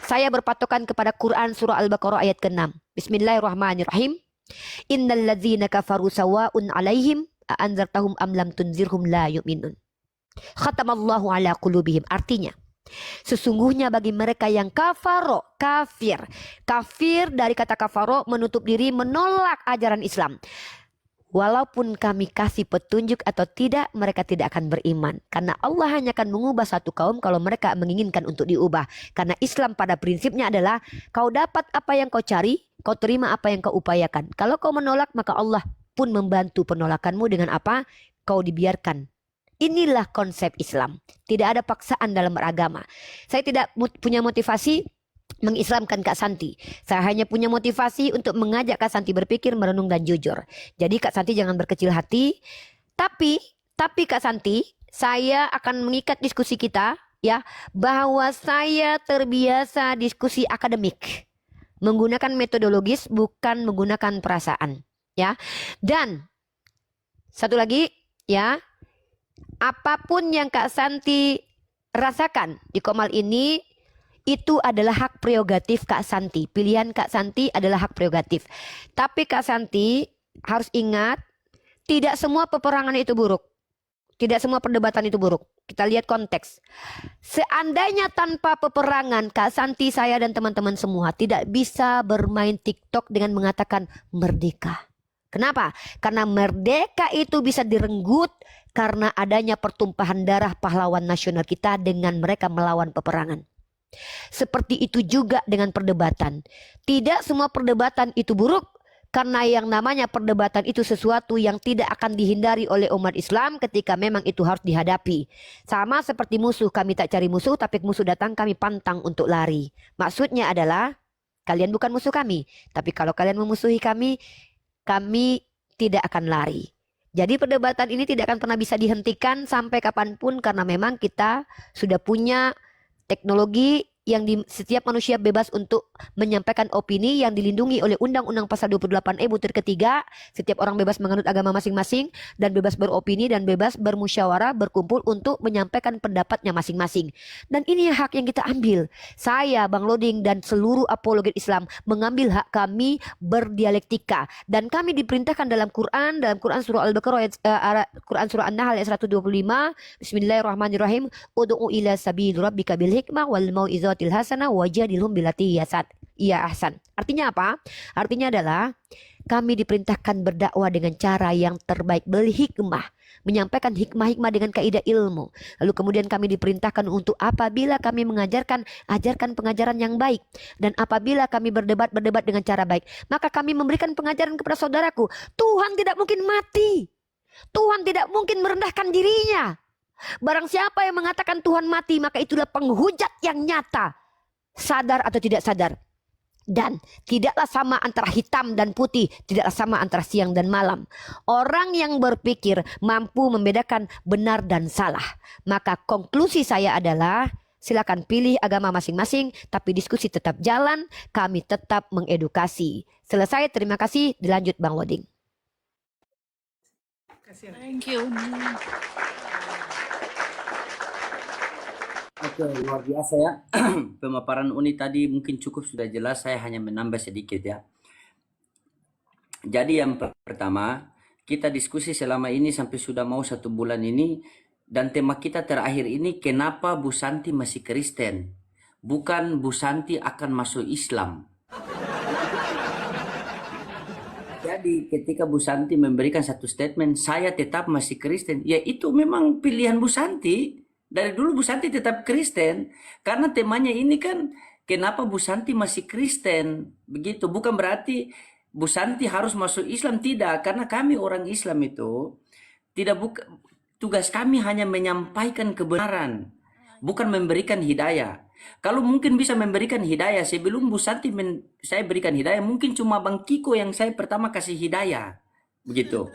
saya berpatokan kepada Quran surah Al-Baqarah ayat ke-6. Bismillahirrahmanirrahim. Innal ladzina kafaru sawa'un 'alaihim a anzartahum am lam tunzirhum la yu'minun. Khatamallahu ala qulubihim. Artinya, sesungguhnya bagi mereka yang kafaro, kafir. Kafir dari kata kafaro menutup diri, menolak ajaran Islam. Walaupun kami kasih petunjuk atau tidak, mereka tidak akan beriman. Karena Allah hanya akan mengubah satu kaum kalau mereka menginginkan untuk diubah. Karena Islam pada prinsipnya adalah kau dapat apa yang kau cari, kau terima apa yang kau upayakan. Kalau kau menolak, maka Allah pun membantu penolakanmu dengan apa? Kau dibiarkan. Inilah konsep Islam. Tidak ada paksaan dalam beragama. Saya tidak punya motivasi mengislamkan Kak Santi. Saya hanya punya motivasi untuk mengajak Kak Santi berpikir, merenung dan jujur. Jadi Kak Santi jangan berkecil hati. Tapi Kak Santi, saya akan mengikat diskusi kita ya, bahwa saya terbiasa diskusi akademik. Menggunakan metodologis bukan menggunakan perasaan, ya. Dan satu lagi ya, apapun yang Kak Santi rasakan di Komal ini itu adalah hak prerogatif Kak Santi. Pilihan Kak Santi adalah hak prerogatif. Tapi Kak Santi harus ingat, tidak semua peperangan itu buruk. Tidak semua perdebatan itu buruk. Kita lihat konteks. Seandainya tanpa peperangan, Kak Santi, saya dan teman-teman semua tidak bisa bermain TikTok dengan mengatakan merdeka. Kenapa? Karena merdeka itu bisa direnggut karena adanya pertumpahan darah pahlawan nasional kita dengan mereka melawan peperangan. Seperti itu juga dengan perdebatan. Tidak semua perdebatan itu buruk. Karena yang namanya perdebatan itu sesuatu yang tidak akan dihindari oleh umat Islam ketika memang itu harus dihadapi. Sama seperti musuh, kami tak cari musuh, tapi musuh datang kami pantang untuk lari. Maksudnya adalah kalian bukan musuh kami, tapi kalau kalian memusuhi kami tidak akan lari. Jadi perdebatan ini tidak akan pernah bisa dihentikan sampai kapanpun karena memang kita sudah punya teknologi yang setiap manusia bebas untuk menyampaikan opini yang dilindungi oleh Undang-Undang Pasal 28E butir ketiga. Setiap orang bebas menganut agama masing-masing dan bebas beropini dan bebas bermusyawarah, berkumpul untuk menyampaikan pendapatnya masing-masing. Dan ini hak yang kita ambil. Saya, Bang Loding dan seluruh apologet Islam mengambil hak kami berdialektika. Dan kami diperintahkan dalam Quran surah Al-Baqarah Quran surah An-Nahl ayat 125. Bismillahirrahmanirrahim. Ud'u ila sabil rabbika bil hikmah wal mau'izatil hasanah wajadilhum billati iya ahsan. Artinya apa? Artinya adalah kami diperintahkan berdakwah dengan cara yang terbaik, berhikmah, menyampaikan hikmah-hikmah dengan kaidah ilmu. Lalu kemudian kami diperintahkan untuk apabila kami mengajarkan, ajarkan pengajaran yang baik. Dan apabila kami berdebat dengan cara baik, maka kami memberikan pengajaran kepada saudaraku. Tuhan tidak mungkin mati. Tuhan tidak mungkin merendahkan dirinya. Barang siapa yang mengatakan Tuhan mati, maka itulah penghujat yang nyata, sadar atau tidak sadar. Dan tidaklah sama antara hitam dan putih, tidaklah sama antara siang dan malam. Orang yang berpikir mampu membedakan benar dan salah. Maka konklusi saya adalah silakan pilih agama masing-masing, tapi diskusi tetap jalan, kami tetap mengedukasi. Selesai, terima kasih, dilanjut Bang Loding. Thank you. Oke, luar biasa ya. Pemaparan Uni tadi mungkin cukup sudah jelas, saya hanya menambah sedikit ya. Jadi yang pertama, kita diskusi selama ini sampai sudah mau 1 bulan ini, dan tema kita terakhir ini, kenapa Bu Santi masih Kristen? Bukan Bu Santi akan masuk Islam. Jadi ketika Bu Santi memberikan satu statement, saya tetap masih Kristen, ya itu memang pilihan Bu Santi. Dari dulu Bu Santi tetap Kristen, karena temanya ini kan kenapa Bu Santi masih Kristen, begitu. Bukan berarti Bu Santi harus masuk Islam, tidak. Karena kami orang Islam itu tugas kami hanya menyampaikan kebenaran, bukan memberikan hidayah. Kalau mungkin bisa memberikan hidayah sebelum Bu Santi saya berikan hidayah, mungkin cuma Bang Kiko yang saya pertama kasih hidayah, begitu.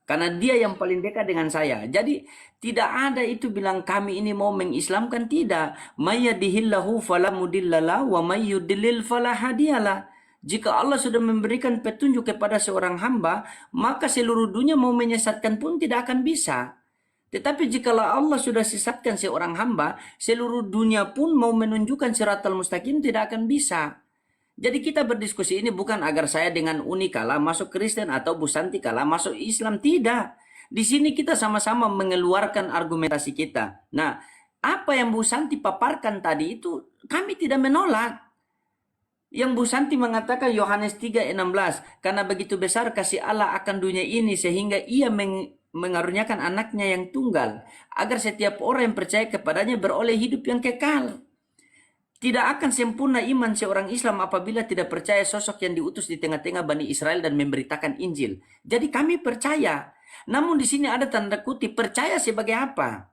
Karena dia yang paling dekat dengan saya. Jadi tidak ada itu bilang kami ini mau mengislamkan, tidak. Mayyadihillahu falamudillalah wa mayyudlil falahadiyalah. Jika Allah sudah memberikan petunjuk kepada seorang hamba, maka seluruh dunia mau menyesatkan pun tidak akan bisa. Tetapi jikalau Allah sudah sesatkan seorang hamba, seluruh dunia pun mau menunjukkan siratal mustaqim tidak akan bisa. Jadi kita berdiskusi ini bukan agar saya dengan Uni kalah masuk Kristen atau Bu Santi kalah masuk Islam. Tidak. Di sini kita sama-sama mengeluarkan argumentasi kita. Nah, apa yang Bu Santi paparkan tadi itu kami tidak menolak. Yang Bu Santi mengatakan Yohanes 3:16, karena begitu besar kasih Allah akan dunia ini sehingga ia mengaruniakan anaknya yang tunggal, agar setiap orang yang percaya kepadanya beroleh hidup yang kekal. Tidak akan sempurna iman seorang Islam apabila tidak percaya sosok yang diutus di tengah-tengah Bani Israel dan memberitakan Injil. Jadi kami percaya. Namun di sini ada tanda kutip, percaya sebagai apa?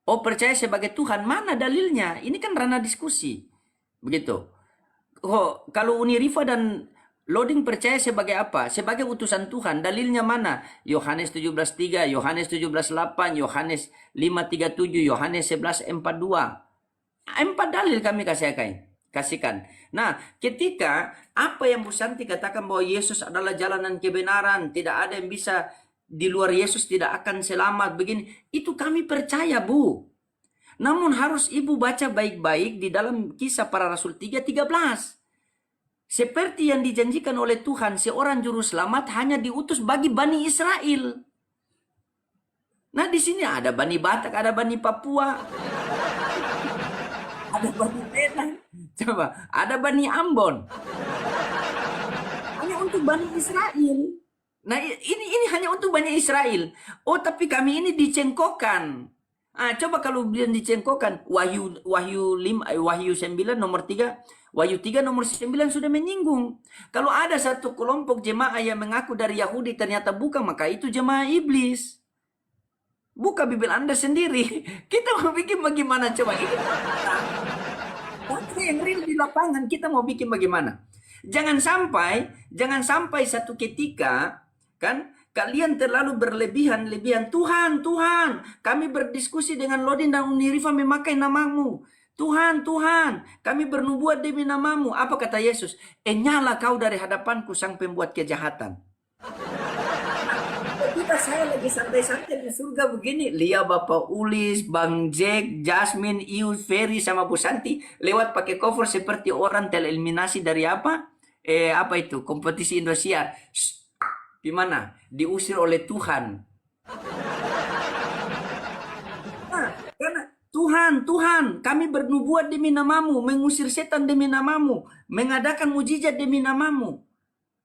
Oh, percaya sebagai Tuhan. Mana dalilnya? Ini kan ranah diskusi. Begitu. Oh, kalau Uni Rifa dan Loding percaya sebagai apa? Sebagai utusan Tuhan. Dalilnya mana? Yohanes 17:3, Yohanes 17:8, Yohanes 5:37, Yohanes 11:42. 4 dalil kami kasihkan. Nah, ketika apa yang Bu Santi katakan bahwa Yesus adalah jalan dan kebenaran, tidak ada yang bisa di luar Yesus tidak akan selamat, begini, itu kami percaya, Bu. Namun harus Ibu baca baik-baik di dalam Kisah Para Rasul 3:13. Seperti yang dijanjikan oleh Tuhan, seorang juru selamat hanya diutus bagi Bani Israel. Nah, di sini ada Bani Batak, ada Bani Papua, ada Bani Medan, coba, ada Bani Ambon. Hanya untuk Bani Israel. Nah, ini hanya untuk Bani Israel. Oh, tapi kami ini dicengkokkan. Coba kalau bilang dicengkokkan, Wahyu 9 nomor 3, Wahyu 3 nomor 9 sudah menyinggung. Kalau ada satu kelompok jemaah yang mengaku dari Yahudi ternyata bukan, maka itu jemaah iblis. Buka Bibel Anda sendiri. Kita mau bikin bagaimana coba? Ini fakta yang real di lapangan, kita mau bikin bagaimana? Jangan sampai satu ketika kan kalian terlalu berlebihan. Tuhan, kami berdiskusi dengan Lodin dan Unirifa memakai namamu. Tuhan, kami bernubuat demi namamu. Apa kata Yesus? Nyala kau dari hadapanku, sang pembuat kejahatan. Kita saya lagi santai-santai di surga begini. Lihat Bapak Ulis, Bang Jack, Jasmine, Ius, Ferry, sama Bu Santi lewat pakai cover seperti orang tereliminasi dari apa? Apa itu? Kompetisi Indosiar. Gimana? Diusir oleh Tuhan. Karena Tuhan, kami bernubuat demi namamu, mengusir setan demi namamu, mengadakan mujizat demi namamu.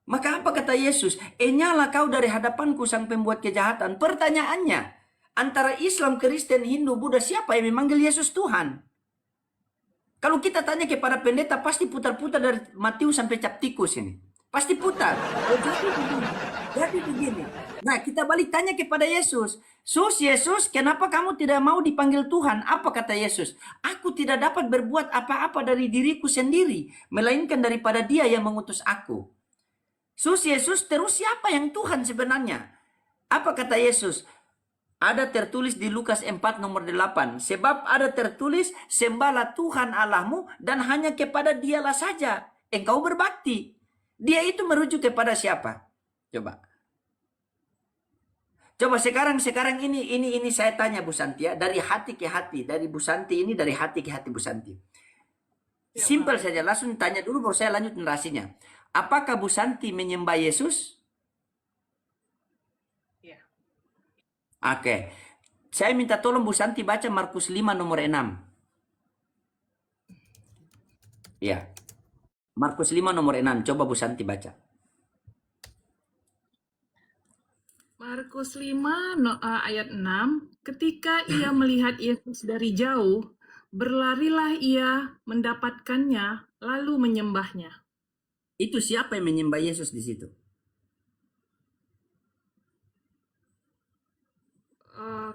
Maka apa kata Yesus? Nyala kau dari hadapanku, sang pembuat kejahatan. Pertanyaannya, antara Islam, Kristen, Hindu, Buddha, siapa yang memanggil Yesus Tuhan? Kalau kita tanya kepada pendeta, pasti putar-putar dari Matius sampai cap tikus ini. Pasti putar. Jadi begini. Nah, kita balik tanya kepada Yesus. Yesus, kenapa kamu tidak mau dipanggil Tuhan? Apa kata Yesus? Aku tidak dapat berbuat apa-apa dari diriku sendiri, melainkan daripada Dia yang mengutus aku. Yesus, terus siapa yang Tuhan sebenarnya? Apa kata Yesus? Ada tertulis di Lukas 4 nomor 8. Sebab ada tertulis, sembahlah Tuhan Allahmu dan hanya kepada Dialah saja engkau berbakti. Dia itu merujuk kepada siapa? Coba sekarang ini saya tanya Bu Santi ya, dari hati ke hati, dari Bu Santi ini dari hati ke hati Bu Santi. Simpel saja, langsung tanya dulu baru saya lanjut narasinya. Apakah Bu Santi menyembah Yesus? Ya. Oke. Saya minta tolong Bu Santi baca Markus 5 nomor 6. Ya. Markus 5 nomor 6. Coba Bu Santi baca. Markus 5 ayat 6, ketika ia melihat Yesus dari jauh, berlarilah ia mendapatkannya, lalu menyembahnya. Itu siapa yang menyembah Yesus di situ?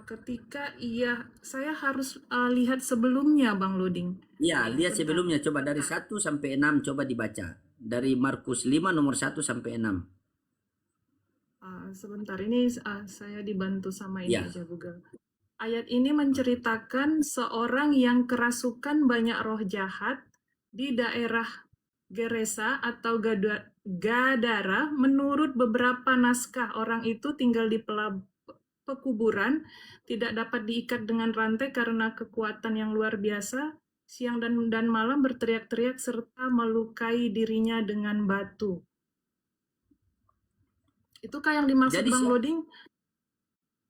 Ketika saya harus lihat sebelumnya, Bang Luding. Ya, lihat sebelumnya. Coba dari 1 sampai 6 coba dibaca. Dari Markus 5 nomor 1 sampai 6. Sebentar, ini saya dibantu sama ini Ya. aja Google. Ayat ini menceritakan seorang yang kerasukan banyak roh jahat di daerah Gerasa atau Gadara. Menurut beberapa naskah, orang itu tinggal di pekuburan, tidak dapat diikat dengan rantai karena kekuatan yang luar biasa. Siang dan malam berteriak-teriak serta melukai dirinya dengan batu. Itukah yang dimaksud Jadi Bang Loding?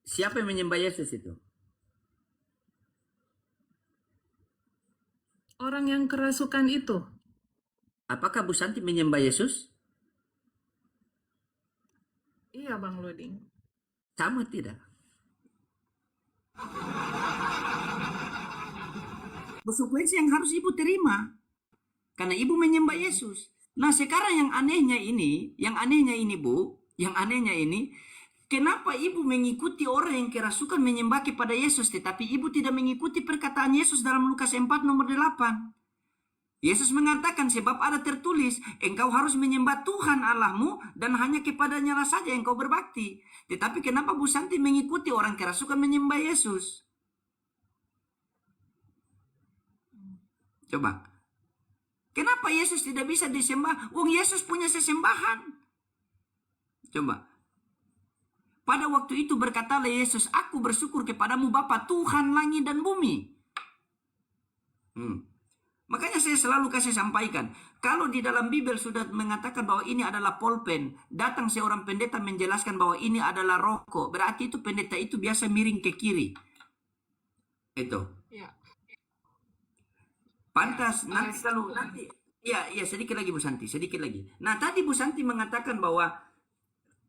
Siapa yang menyembah Yesus itu? Orang yang kerasukan itu. Apakah Bu Santi menyembah Yesus? Iya Bang Loding. Sama tidak? Konsekuensi yang harus ibu terima. Karena ibu menyembah Yesus. Nah sekarang yang anehnya ini Bu, yang anehnya ini, kenapa ibu mengikuti orang yang kerasukan menyembah kepada Yesus, tetapi ibu tidak mengikuti perkataan Yesus dalam Lukas 4 nomor 8. Yesus mengatakan, sebab ada tertulis, engkau harus menyembah Tuhan Allahmu dan hanya kepadanya lah saja engkau berbakti. Tetapi kenapa Bu Santi mengikuti orang kerasukan menyembah Yesus? Coba. Kenapa Yesus tidak bisa disembah? Wong Yesus punya sesembahan. Coba. Pada waktu itu berkatalah Yesus, aku bersyukur kepadamu Bapa Tuhan langit dan bumi. Makanya saya selalu kasih sampaikan, kalau di dalam Bible sudah mengatakan bahwa ini adalah pulpen, datang seorang pendeta menjelaskan bahwa ini adalah rokok, berarti itu pendeta itu biasa miring ke kiri. Itu. Ya. Pantas nanti kalau nanti ya sedikit lagi Bu Santi, sedikit lagi. Nah, tadi Bu Santi mengatakan bahwa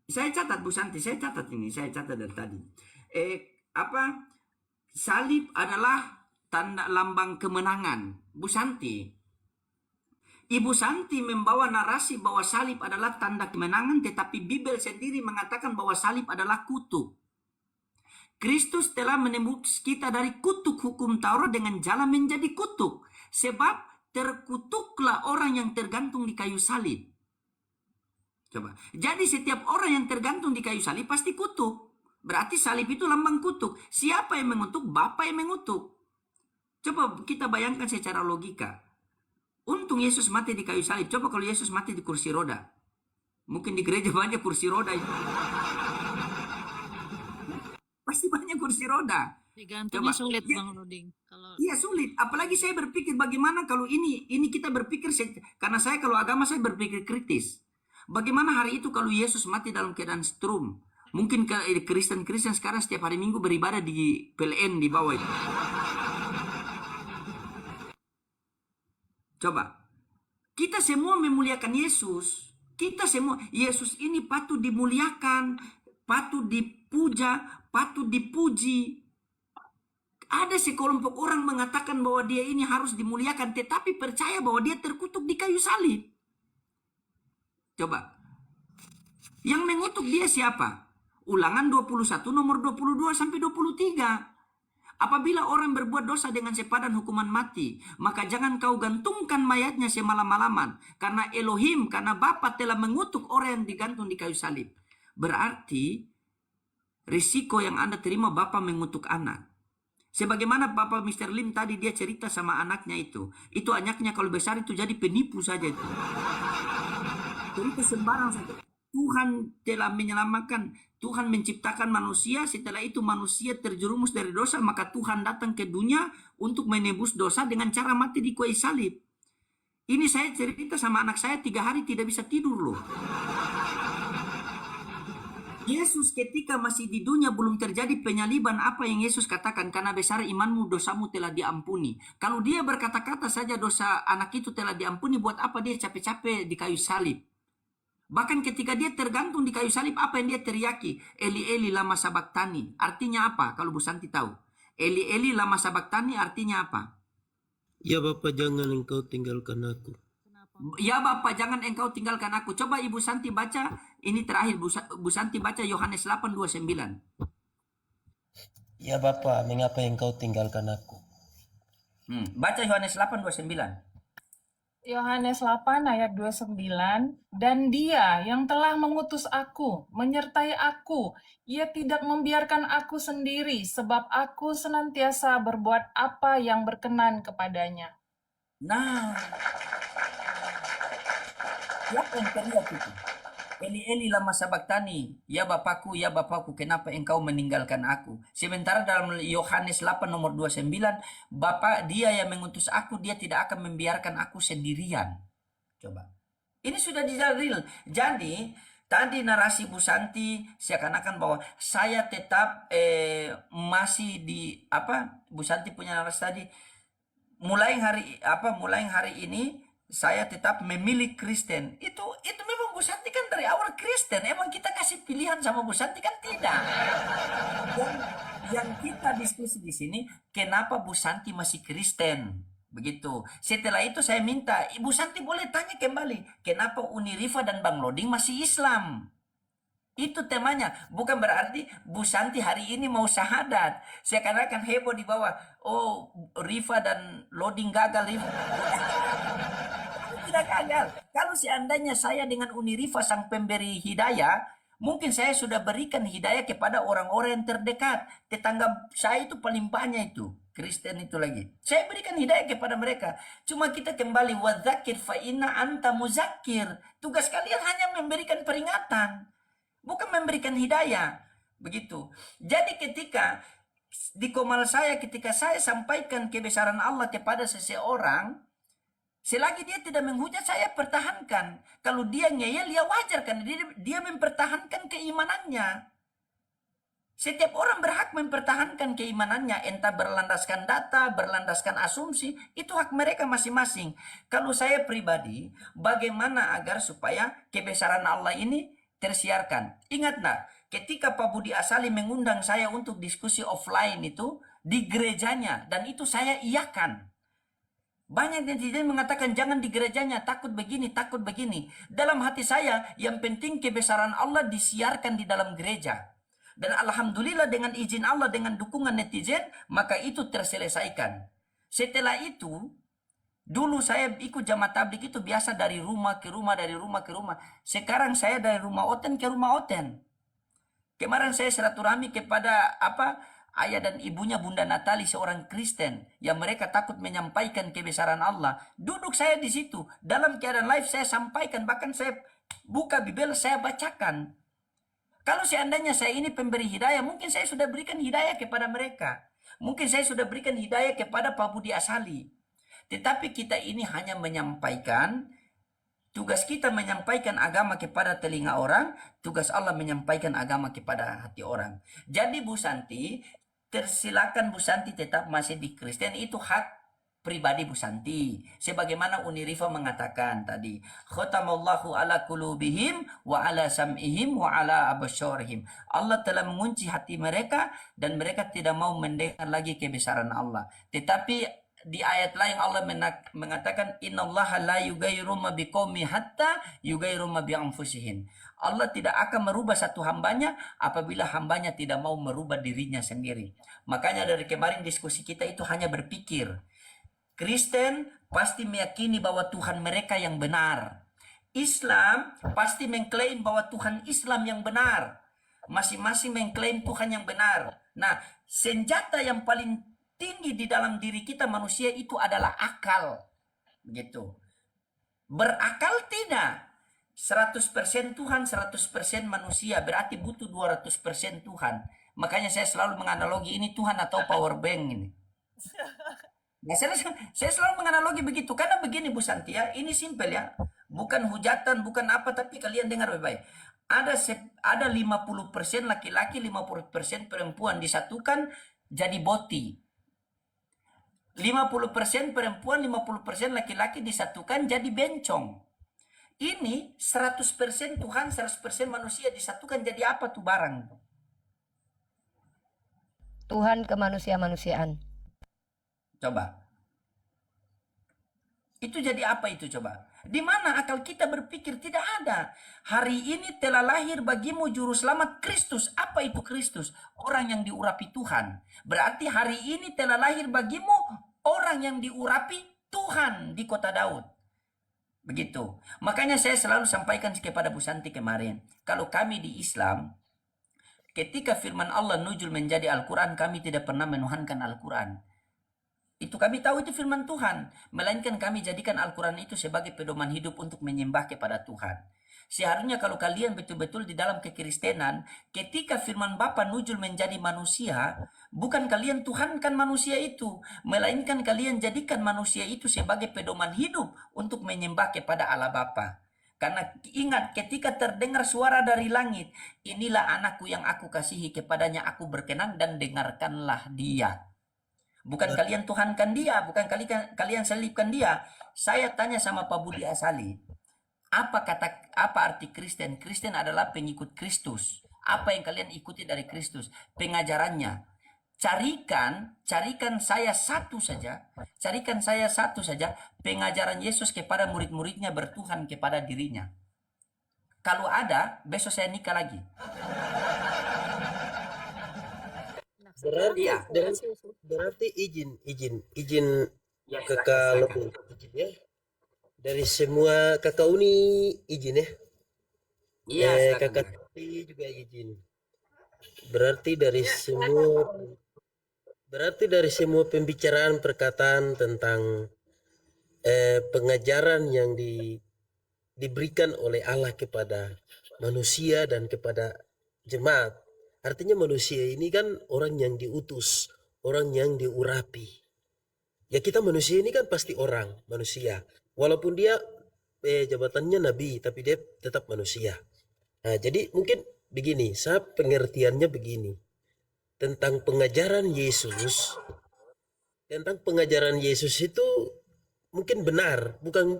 saya catat Bu Santi, saya catat dari tadi. Salib adalah tanda lambang kemenangan. Bu Santi, Ibu Santi membawa narasi bahwa salib adalah tanda kemenangan, tetapi Bible sendiri mengatakan bahwa salib adalah kutuk. Kristus telah menembus kita dari kutuk hukum Taurat dengan jalan menjadi kutuk. Sebab terkutuklah orang yang tergantung di kayu salib. Coba. Jadi setiap orang yang tergantung di kayu salib pasti kutuk. Berarti salib itu lambang kutuk. Siapa yang mengutuk? Bapa yang mengutuk. Coba kita bayangkan secara logika. Untung Yesus mati di kayu salib. Coba kalau Yesus mati di kursi roda. Mungkin di gereja banyak kursi roda itu. Pasti banyak kursi roda. Digantungnya sulit Bang Roding. Iya sulit. Apalagi saya berpikir bagaimana kalau ini kita berpikir, karena saya kalau agama saya berpikir kritis. Bagaimana hari itu kalau Yesus mati dalam keadaan strum? Mungkin Kristen sekarang setiap hari Minggu beribadah di PLN di bawah itu. Coba. Kita semua memuliakan Yesus. Kita semua, Yesus ini patut dimuliakan, patut dipuja, patut dipuji. Ada sekelompok orang mengatakan bahwa dia ini harus dimuliakan, tetapi percaya bahwa dia terkutuk di kayu salib. Coba. Yang mengutuk dia siapa? Ulangan 21 nomor 22 sampai 23. Apabila orang berbuat dosa dengan sepadan hukuman mati, maka jangan kau gantungkan mayatnya semalam-malaman, karena Elohim, karena Bapa telah mengutuk orang yang digantung di kayu salib. Berarti risiko yang Anda terima Bapa mengutuk anak. Sebagaimana Bapak Mr. Lim tadi dia cerita sama anaknya itu anaknya kalau besar itu jadi penipu saja itu. Cerita sembarang saja. Tuhan telah menyelamatkan, Tuhan menciptakan manusia, setelah itu manusia terjerumus dari dosa, maka Tuhan datang ke dunia untuk menebus dosa dengan cara mati di kayu salib. Ini saya cerita sama anak saya 3 hari tidak bisa tidur loh. Yesus ketika masih di dunia belum terjadi penyaliban, apa yang Yesus katakan? Karena besar imanmu, dosamu telah diampuni. Kalau dia berkata-kata saja dosa anak itu telah diampuni, buat apa dia capek-capek di kayu salib? Bahkan ketika dia tergantung di kayu salib, apa yang dia teriaki? Eli Eli lama sabaktani. Artinya apa? Kalau Bu Santi tahu. Eli Eli lama sabaktani artinya apa? Ya Bapa, jangan engkau tinggalkan aku. Ya Bapa, jangan engkau tinggalkan aku. Coba Ibu Santi baca, ini terakhir Bu Santi baca Yohanes 8:29. Ya Bapa, mengapa engkau tinggalkan aku? Baca Yohanes 8:29. Yohanes 8 ayat 29, dan Dia yang telah mengutus aku, menyertai aku, Ia tidak membiarkan aku sendiri, sebab aku senantiasa berbuat apa yang berkenan kepadanya. Nah, siapa yang teriak itu? Eli Eli lama sabaktani, ya Bapakku, kenapa engkau meninggalkan aku? Sementara dalam Yohanes 8 nomor 29, Bapa dia yang mengutus aku, dia tidak akan membiarkan aku sendirian. Coba. Ini sudah dijalil. Jadi, tadi narasi Bu Santi seakan-akan bahwa saya tetap masih di Bu Santi punya narasi tadi, mulai hari ini saya tetap memilih Kristen. Itu memang Bu Santi kan dari awal Kristen. Emang kita kasih pilihan sama Bu Santi kan tidak. Yang kita diskusi di sini, kenapa Bu Santi masih Kristen? Begitu. Setelah itu saya minta, Ibu Santi boleh tanya kembali, kenapa Unirifa dan Bang Loding masih Islam? Itu temanya. Bukan berarti Bu Santi hari ini mau syahadat. Saya katakan heboh di bawah. Oh, Rifa dan Loding gagal. Tidak gagal. Kalau seandainya saya dengan Unirifa sang pemberi hidayah, mungkin saya sudah berikan hidayah kepada orang-orang yang terdekat. Tetangga saya itu paling banyak itu. Kristen itu lagi. Saya berikan hidayah kepada mereka. Cuma kita kembali. Wadzakir fa inna anta muzakir. Tugas kalian hanya memberikan peringatan. Bukan memberikan hidayah. Begitu. Jadi ketika di komal saya, ketika saya sampaikan kebesaran Allah kepada seseorang, Selagi dia tidak menghujat, saya pertahankan. Kalau dia ngeyel, ya wajar kan. Dia mempertahankan keimanannya. Setiap orang berhak mempertahankan keimanannya, entah berlandaskan data, berlandaskan asumsi, itu hak mereka masing-masing. Kalau saya pribadi, bagaimana agar supaya kebesaran Allah ini tersiarkan? Ingat nak, ketika Pak Budi Asali mengundang saya untuk diskusi offline itu di gerejanya, dan itu saya iakan. Banyak netizen mengatakan jangan di gerejanya, takut begini, takut begini. Dalam hati saya, yang penting kebesaran Allah disiarkan di dalam gereja. Dan alhamdulillah dengan izin Allah, dengan dukungan netizen, maka itu terselesaikan. Setelah itu, dulu saya ikut jamaah tabligh itu biasa dari rumah ke rumah, dari rumah ke rumah. Sekarang saya dari rumah Oten ke rumah Oten. Kemarin saya silaturahmi kepada ayah dan ibunya Bunda Natali, seorang Kristen yang mereka takut menyampaikan kebesaran Allah. Duduk saya di situ, dalam keadaan live saya sampaikan, bahkan saya buka Bibel, saya bacakan. Kalau seandainya saya ini pemberi hidayah, mungkin saya sudah berikan hidayah kepada mereka. Mungkin saya sudah berikan hidayah kepada Pak Budi Asali. Tetapi kita ini hanya menyampaikan, tugas kita menyampaikan agama kepada telinga orang, tugas Allah menyampaikan agama kepada hati orang. Jadi Bu Santi, tersilakan Bu Santi tetap masih di Kristen, itu hak pribadi Bu Santi. Sebagaimana Unirifa mengatakan tadi, khatamallahu ala qulubihim wa ala sam'ihim wa ala absarihim. Allah telah mengunci hati mereka dan mereka tidak mau mendengar lagi kebesaran Allah. Tetapi di ayat lain Allah mengatakan innallaha la yughayyiru ma biqaumin hatta yughayyiru ma bi anfusihim. Allah tidak akan merubah satu hambanya apabila hambanya tidak mau merubah dirinya sendiri. Makanya dari kemarin diskusi kita itu hanya berpikir, Kristen pasti meyakini bahwa Tuhan mereka yang benar. Islam pasti mengklaim bahwa Tuhan Islam yang benar. Masing-masing mengklaim Tuhan yang benar. Nah, senjata yang paling tinggi di dalam diri kita manusia itu adalah akal. Begitu. Berakal tidak. 100% Tuhan, 100% manusia. Berarti butuh 200% Tuhan. Makanya saya selalu menganalogi ini Tuhan atau power bank ini. Nah, saya selalu menganalogi begitu. Karena begini Bu Santi ya, ini simpel ya. Bukan hujatan, bukan apa, tapi kalian dengar baik-baik. Ada 50% laki-laki, 50% perempuan disatukan jadi boti. 50% perempuan, 50% laki-laki disatukan jadi bencong. Ini 100% Tuhan, 100% manusia disatukan jadi apa tuh barang? Tuhan kemanusia-manusiaan. Coba. Itu jadi apa itu coba? Di mana akal kita berpikir? Tidak ada. Hari ini telah lahir bagimu juru selamat Kristus. Apa itu Kristus? Orang yang diurapi Tuhan. Berarti hari ini telah lahir bagimu orang yang diurapi Tuhan di kota Daud. Begitu. Makanya saya selalu sampaikan kepada Bu Santi kemarin. Kalau kami di Islam, ketika firman Allah nuzul menjadi Al-Quran, kami tidak pernah menuhankan Al-Quran. Itu kami tahu itu firman Tuhan. Melainkan kami jadikan Al-Quran itu sebagai pedoman hidup untuk menyembah kepada Tuhan. Seharusnya kalau kalian betul-betul di dalam kekristenan, ketika firman Bapa nuzul menjadi manusia, bukan kalian tuhankan manusia itu, melainkan kalian jadikan manusia itu sebagai pedoman hidup untuk menyembah kepada Allah Bapa. Karena ingat, ketika terdengar suara dari langit, inilah anakku yang aku kasihi, kepadanya aku berkenan, dan dengarkanlah dia. Bukan kalian tuhankan dia, bukan kalian selipkan dia. Saya tanya sama Pak Budi Asali, apa arti Kristen? Kristen adalah pengikut Kristus. Apa yang kalian ikuti dari Kristus? Pengajarannya. Carikan saya satu saja. Carikan saya satu saja pengajaran Yesus kepada murid-muridnya bertuhan kepada dirinya. Kalau ada, besok saya nikah lagi. Berarti izin Ya, kakak Loding, izin ya. Dari semua kakak Uni izin ya. Iya, Kakak Tati juga izin. Berarti dari semua pembicaraan perkataan tentang pengajaran yang diberikan oleh Allah kepada manusia dan kepada jemaat. Artinya manusia ini kan orang yang diutus, orang yang diurapi. Ya kita manusia ini kan pasti orang, manusia. Walaupun dia jabatannya nabi, tapi dia tetap manusia. Nah, jadi mungkin begini, saya pengertiannya begini. Tentang pengajaran Yesus itu mungkin benar, bukan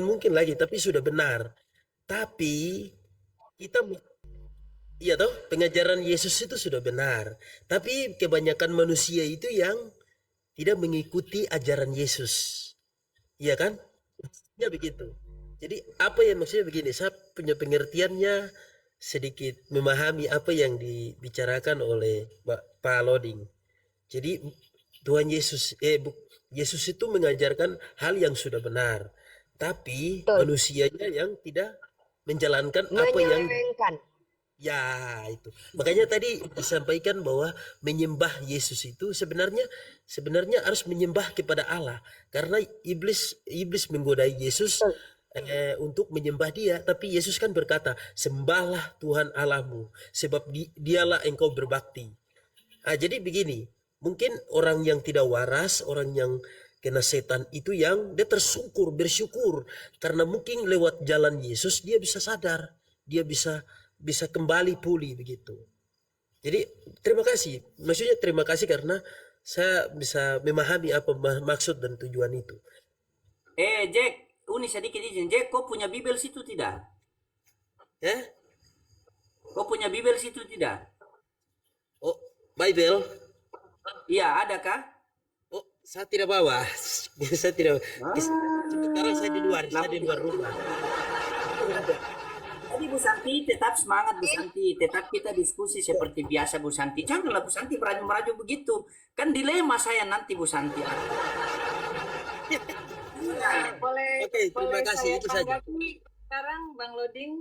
mungkin lagi, tapi sudah benar. Tapi kita iya toh, pengajaran Yesus itu sudah benar. Tapi kebanyakan manusia itu yang tidak mengikuti ajaran Yesus. Iya kan? Ya begitu. Jadi apa yang maksudnya begini, saya punya pengertiannya sedikit memahami apa yang dibicarakan oleh Pak Loding. Jadi Tuhan Yesus Yesus itu mengajarkan hal yang sudah benar, tapi Betul. manusianya yang tidak menjalankan apa yang Menyelewengkan. ya itu. Makanya tadi disampaikan bahwa menyembah Yesus itu sebenarnya harus menyembah kepada Allah, karena iblis menggodai Yesus untuk menyembah dia, tapi Yesus kan berkata, sembahlah Tuhan Allahmu sebab dialah engkau berbakti. Jadi begini, mungkin orang yang tidak waras, orang yang kena setan itu yang dia bersyukur karena mungkin lewat jalan Yesus dia bisa sadar, dia bisa kembali pulih begitu. Jadi terima kasih, maksudnya terima kasih karena saya bisa memahami apa maksud dan tujuan itu. Jack, Uni sedikit izin. Jack, kau punya Bible situ tidak? Ya? Kau punya Bible situ tidak? Oh, Bible? Iya, ada kah? Oh, saya tidak bawa. Saya tidak. Sekarang saya di luar rumah. Jadi Bu Santi tetap semangat, Bu Santi. Tetap kita diskusi seperti biasa, Bu Santi. Janganlah Bu Santi merajuk-merajuk begitu. Kan dilema saya nanti, Bu Santi. Boleh, Oke, terima boleh kasih, saya itu saja. tanggapi sekarang Bang Loding?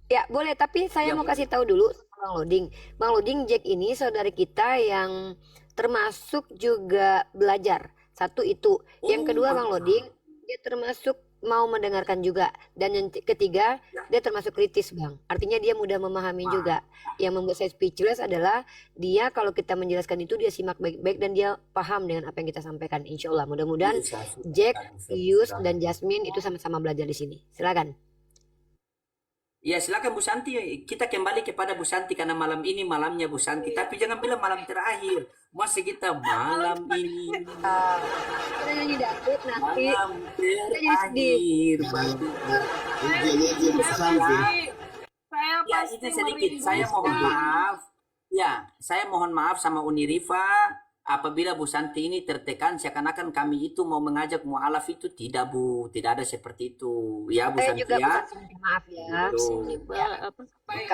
Ya boleh, tapi saya Ya, mau boleh. kasih tahu dulu sama Bang Loding. Bang Loding, Jack ini saudara kita yang termasuk juga belajar. Satu itu. Yang kedua Bang Loding, dia termasuk mau mendengarkan juga. Dan yang ketiga, dia termasuk kritis Bang. Artinya dia mudah memahami juga. Yang membuat saya speechless adalah dia kalau kita menjelaskan itu dia simak baik-baik dan dia paham dengan apa yang kita sampaikan. Insya Allah mudah-mudahan Jack, Pius, dan Jasmine itu sama-sama belajar di sini. Silakan. Ya silakan Bu Santi, kita kembali kepada Bu Santi karena malam ini malamnya Bu Santi. Tapi jangan bilang malam terakhir. Masih kita malam ini Kita nyanyi dangdut nanti. malam sedih. terakhir. Saya Ya pasti itu sedikit. Saya mohon maaf. Ya, saya mohon maaf sama Uni Rifa apabila Bu Santi ini tertekan seakan-akan kami itu mau mengajak mualaf itu tidak Bu, tidak ada seperti itu. Ya Bu Saya Santi juga ya. bukan minta maaf ya. Gitu. Baik,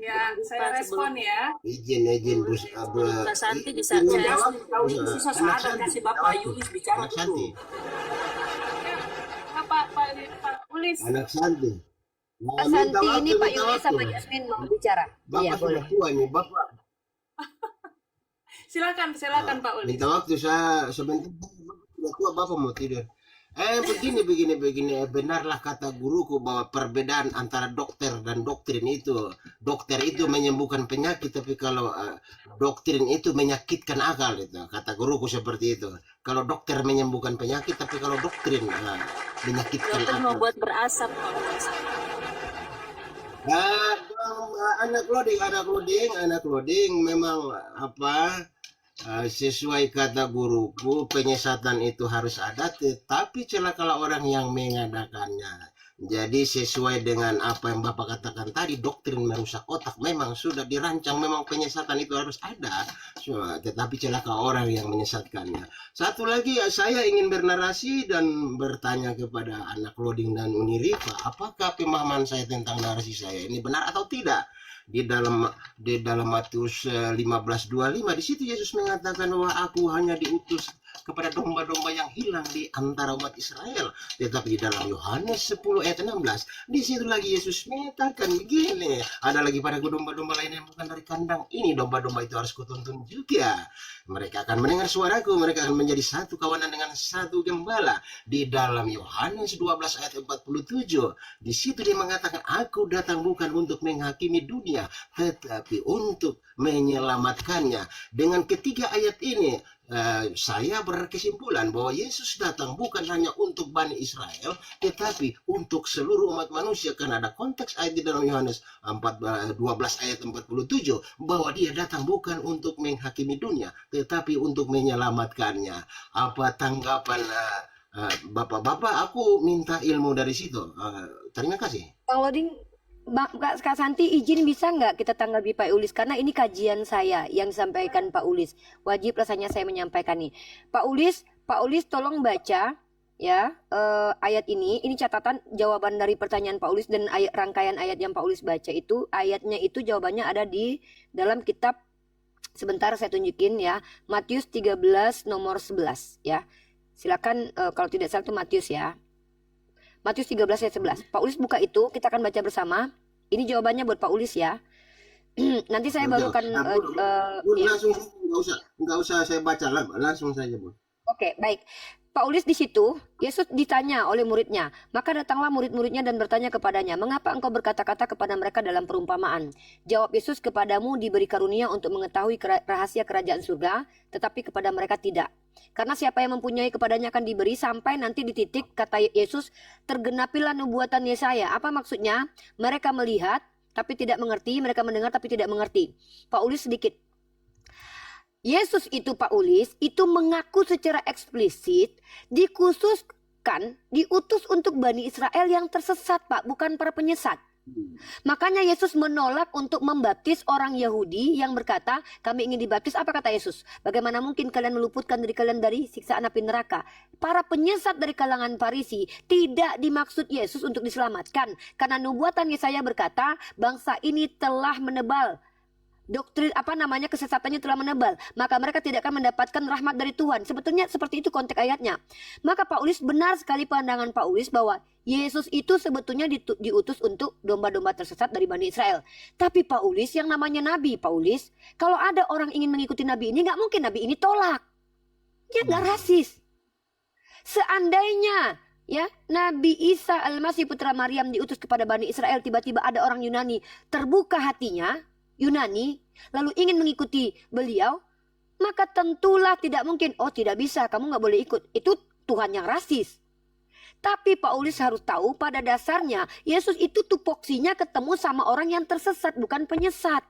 ya, saya respon ya. Izin Bus Mbak Santi bisa Ini saya jawab, Tahu ini susah saat kasih Bapak Yulis bicara anak Santi, Ya, Pak Ulis. anak Santi. Pak Santi ini Pak Yuli sama Jasmine mau bicara. Iya Bapak boleh. sudah tua ini, Bapak. Silakan Pak Ulis. Minta waktu saya sebentar. Sudah tua, Bapak mau tidur. Begini. Benarlah kata guruku bahwa perbedaan antara dokter dan doktrin itu. Dokter itu menyembuhkan penyakit, tapi kalau doktrin itu menyakitkan akal itu. Kata guruku seperti itu. Kalau dokter menyembuhkan penyakit, tapi kalau doktrin menyakitkan dokter akal. membuat berasap. Anak loading memang sesuai kata guruku penyesatan itu harus ada, tetapi celakalah orang yang mengadakannya. Jadi sesuai dengan apa yang Bapak katakan tadi, doktrin merusak otak memang sudah dirancang, memang penyesatan itu harus ada, tetapi celaka orang yang menyesatkannya. Satu lagi, saya ingin bernarasi dan bertanya kepada anak loading dan Uni Rifa, apakah pemahaman saya tentang narasi saya ini benar atau tidak? Di dalam Matius 15:25 di situ Yesus mengatakan bahwa aku hanya diutus kepada domba-domba yang hilang di antara umat Israel. Tetapi di dalam Yohanes 10 ayat 16 di situ lagi Yesus mengatakan begini, ada lagi pada domba-domba lain yang bukan dari kandang ini, domba-domba itu harus kutuntun juga. Mereka akan mendengar suaraku, mereka akan menjadi satu kawanan dengan satu gembala. Di dalam Yohanes 12 ayat 47 di situ dia mengatakan, aku datang bukan untuk menghakimi dunia, tetapi untuk menyelamatkannya. Dengan ketiga ayat ini saya berkesimpulan bahwa Yesus datang bukan hanya untuk Bani Israel, tetapi untuk seluruh umat manusia, karena ada konteks ayat di dalam Yohanes 12 ayat 47 bahwa dia datang bukan untuk menghakimi dunia, tetapi untuk menyelamatkannya. Apa tanggapan Bapak-bapak? Aku minta ilmu dari situ. Terima kasih. Bang Loding, Kak Santi izin bisa nggak kita tanggapi Pak Ulis, karena ini kajian saya yang disampaikan Pak Ulis. Wajib rasanya saya menyampaikan nih. Pak Ulis tolong baca ya ayat ini. Ini catatan jawaban dari pertanyaan Pak Ulis dan rangkaian ayat yang Pak Ulis baca itu, ayatnya itu jawabannya ada di dalam kitab, sebentar saya tunjukin ya, Matius 13 nomor 11 ya. Silakan kalau tidak salah itu Matius ya. Matius 13 ayat 11. Pak Ulis buka itu, kita akan baca bersama. Ini jawabannya buat Pak Ulis ya. Nanti saya baru akan langsung, nggak usah saya baca, langsung saja, Bu. Oke, baik. Pak Ulis di situ, Yesus ditanya oleh muridnya. Maka datanglah murid-muridnya dan bertanya kepadanya, "Mengapa engkau berkata-kata kepada mereka dalam perumpamaan?" Jawab Yesus, "Kepadamu diberi karunia untuk mengetahui rahasia kerajaan surga, tetapi kepada mereka tidak. Karena siapa yang mempunyai kepadanya akan diberi, sampai nanti di titik," kata Yesus, "tergenapilah nubuatan Yesaya." Apa maksudnya? Mereka melihat tapi tidak mengerti, mereka mendengar tapi tidak mengerti. Pak Ulis sedikit. Yesus itu, Pak Ulis, itu mengaku secara eksplisit dikhususkan, diutus untuk Bani Israel yang tersesat, Pak, bukan para penyesat. Makanya Yesus menolak untuk membaptis orang Yahudi yang berkata, "Kami ingin dibaptis." Apa kata Yesus? "Bagaimana mungkin kalian meluputkan diri kalian dari siksaan api neraka?" Para penyesat dari kalangan Farisi tidak dimaksud Yesus untuk diselamatkan, karena nubuatan Yesaya berkata, bangsa ini telah menebal doktrin kesesatannya telah menebal, maka mereka tidak akan mendapatkan rahmat dari Tuhan. Sebetulnya seperti itu konteks ayatnya. Maka Pak Ulis, benar sekali pandangan Pak Ulis bahwa Yesus itu sebetulnya diutus untuk domba-domba tersesat dari Bani Israel. Tapi Pak Ulis, yang namanya Nabi, Pak Ulis, kalau ada orang ingin mengikuti Nabi ini, nggak mungkin Nabi ini tolak. Dia nggak rasis. Seandainya ya Nabi Isa Al-Masih putra Maryam diutus kepada Bani Israel, tiba-tiba ada orang Yunani terbuka hatinya, Yunani, lalu ingin mengikuti beliau, maka tentulah tidak mungkin, "Oh, tidak bisa, kamu nggak boleh ikut." Itu Tuhan yang rasis. Tapi Pak Ulis harus tahu, pada dasarnya Yesus itu tupoksinya ketemu sama orang yang tersesat, bukan penyesat,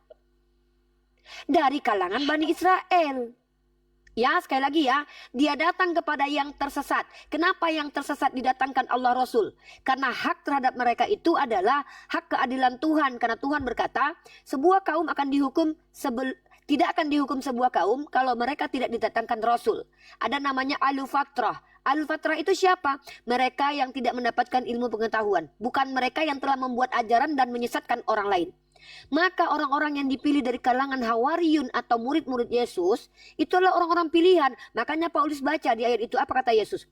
dari kalangan Bani Israel. Ya, sekali lagi ya, dia datang kepada yang tersesat. Kenapa yang tersesat didatangkan Allah Rasul? Karena hak terhadap mereka itu adalah hak keadilan Tuhan. Karena Tuhan berkata, sebuah kaum akan dihukum tidak akan dihukum sebuah kaum kalau mereka tidak didatangkan Rasul. Ada namanya Al-Fatrah. Al-Fatrah itu siapa? Mereka yang tidak mendapatkan ilmu pengetahuan. Bukan mereka yang telah membuat ajaran dan menyesatkan orang lain. Maka orang-orang yang dipilih dari kalangan Hawariyun atau murid-murid Yesus, itu adalah orang-orang pilihan. Makanya Paulus baca di ayat itu, apa kata Yesus?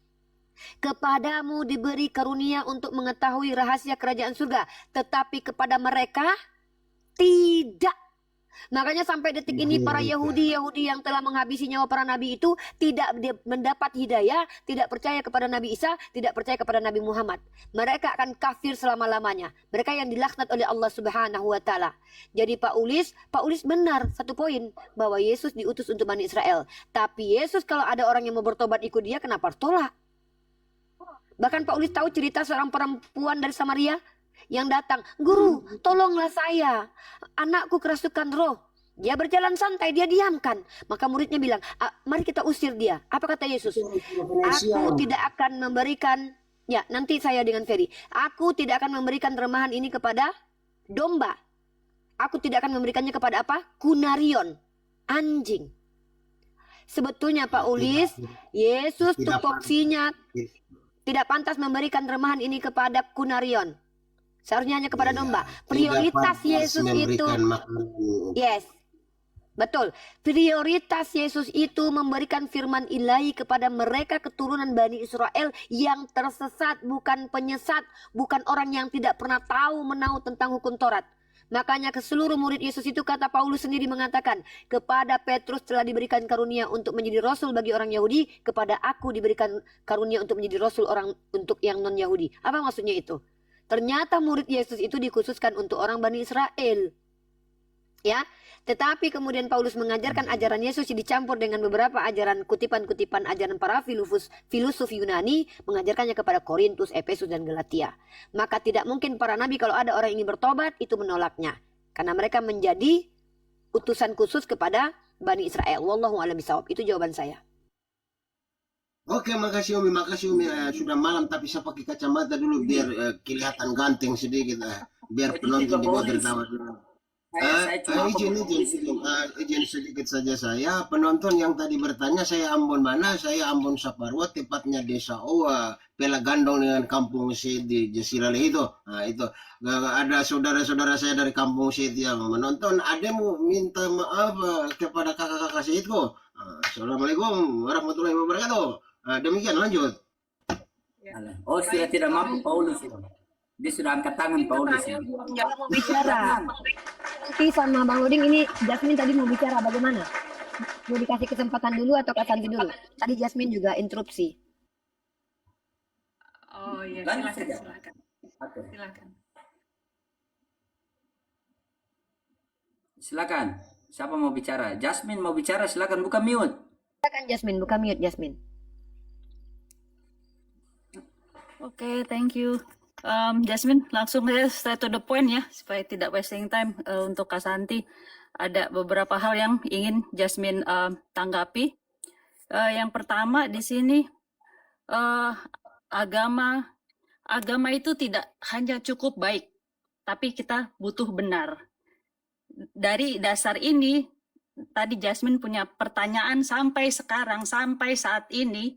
"Kepadamu diberi karunia untuk mengetahui rahasia kerajaan surga, tetapi kepada mereka tidak." Makanya sampai detik ini para Yahudi yang telah menghabisi nyawa para nabi itu tidak mendapat hidayah, tidak percaya kepada Nabi Isa, tidak percaya kepada Nabi Muhammad. Mereka akan kafir selama-lamanya. Mereka yang dilaknat oleh Allah Subhanahu wa taala. Jadi Pak Ulis benar satu poin, bahwa Yesus diutus untuk Bani Israel. Tapi Yesus kalau ada orang yang mau bertobat ikut dia, kenapa tolak? Bahkan Pak Ulis tahu cerita seorang perempuan dari Samaria yang datang, "Guru, tolonglah saya, anakku kerasukan roh." Dia berjalan santai, dia diamkan. Maka muridnya bilang, "Mari kita usir dia." Apa kata Yesus? "Aku tidak akan memberikan," ya nanti saya dengan Ferry, "aku tidak akan memberikan remahan ini kepada domba. Aku tidak akan memberikannya kepada apa? Kunarion, anjing." Sebetulnya Pak Ulis, Yesus tupoksinya tidak pantas memberikan remahan ini kepada kunarion. Seharusnya hanya kepada domba. Prioritas Yesus itu, yes, betul. Prioritas Yesus itu memberikan firman ilahi kepada mereka keturunan Bani Israel yang tersesat, bukan penyesat, bukan orang yang tidak pernah tahu menahu tentang hukum Taurat. Makanya ke seluruh murid Yesus itu, kata Paulus sendiri mengatakan, "Kepada Petrus telah diberikan karunia untuk menjadi rasul bagi orang Yahudi, kepada aku diberikan karunia untuk menjadi rasul orang untuk yang non Yahudi." Apa maksudnya itu? Ternyata murid Yesus itu dikhususkan untuk orang Bani Israel. Ya, tetapi kemudian Paulus mengajarkan ajaran Yesus dicampur dengan beberapa ajaran kutipan-kutipan ajaran para filosof Yunani, mengajarkannya kepada Korintus, Efesus, dan Galatia. Maka tidak mungkin para nabi kalau ada orang ini bertobat itu menolaknya, karena mereka menjadi utusan khusus kepada Bani Israel. Wallahu a'lam bishawab. Itu jawaban saya. Oke, makasih Umi, sudah malam tapi saya pakai kacamata dulu biar kelihatan ganteng sedikit, biar penonton di bawah tertawa dulu. Izin sedikit saja saya, penonton yang tadi bertanya, saya Ambon mana? Saya Ambon Saparua, tepatnya Desa Owa, Pelagandong dengan Kampung Sidi, Jasirale itu. Nah, itu ada saudara-saudara saya dari Kampung Sidi yang menonton. Ademu minta maaf kepada kakak-kakak saya itu. Assalamualaikum warahmatullahi wabarakatuh. Demikian, lanjut. Oh, sudah tidak mampu Paulus. Dia sudah angkat tangan Paulus. Kalau mau bicara, nanti sama Bang Loding ini Jasmine tadi mau bicara bagaimana? Mau dikasih kesempatan dulu atau Kak Santi dulu? Tadi Jasmine juga interupsi. Oh iya, Lanjut silakan, saja. silakan. Oke. Silakan. Silakan. Siapa mau bicara? Jasmine mau bicara, silakan buka mute. Silakan Jasmine, buka mute Jasmine. Oke, thank you. Jasmine, langsung aja straight to the point ya, supaya tidak wasting time. Untuk Kak Santi, ada beberapa hal yang ingin Jasmine tanggapi. Yang pertama di sini, agama itu tidak hanya cukup baik, tapi kita butuh benar. Dari dasar ini, tadi Jasmine punya pertanyaan sampai sekarang, sampai saat ini,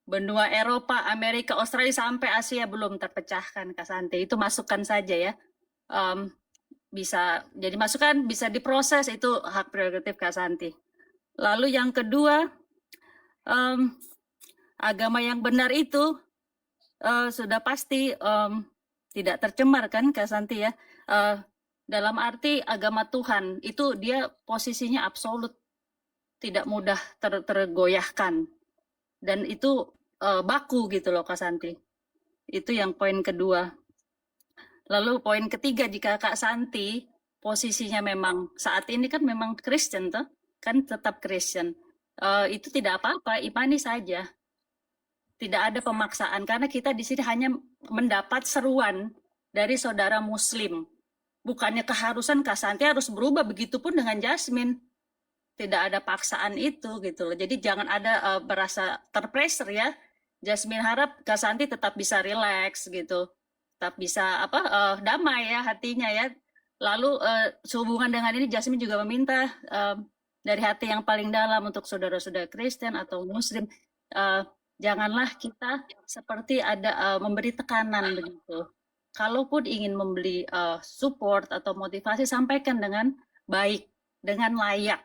benua Eropa, Amerika, Australia, sampai Asia belum terpecahkan, Kak Santi. Itu masukan saja ya. Bisa jadi masukan, bisa diproses, itu hak prerogatif Kak Santi. Lalu yang kedua, agama yang benar itu sudah pasti tidak tercemar kan Kak Santi ya. Dalam arti agama Tuhan itu dia posisinya absolut, tidak mudah tergoyahkan. Dan itu baku gitu loh Kak Santi. Itu yang poin kedua. Lalu poin ketiga, jika Kak Santi posisinya memang saat ini kan memang Kristen tuh, kan tetap Kristen. Itu tidak apa-apa, imani saja. Tidak ada pemaksaan karena kita di sini hanya mendapat seruan dari saudara Muslim. Bukannya keharusan Kak Santi harus berubah, begitupun dengan Jasmine. Tidak ada paksaan itu gitu loh. Jadi jangan ada merasa terpressure ya. Jasmine harap Kak Santi tetap bisa relax gitu. Tetap bisa damai ya hatinya ya. Lalu sehubungan dengan ini Jasmine juga meminta dari hati yang paling dalam untuk saudara-saudara Kristen atau Muslim, janganlah kita seperti ada memberi tekanan begitu. Kalaupun ingin memberi support atau motivasi, sampaikan dengan baik, dengan layak.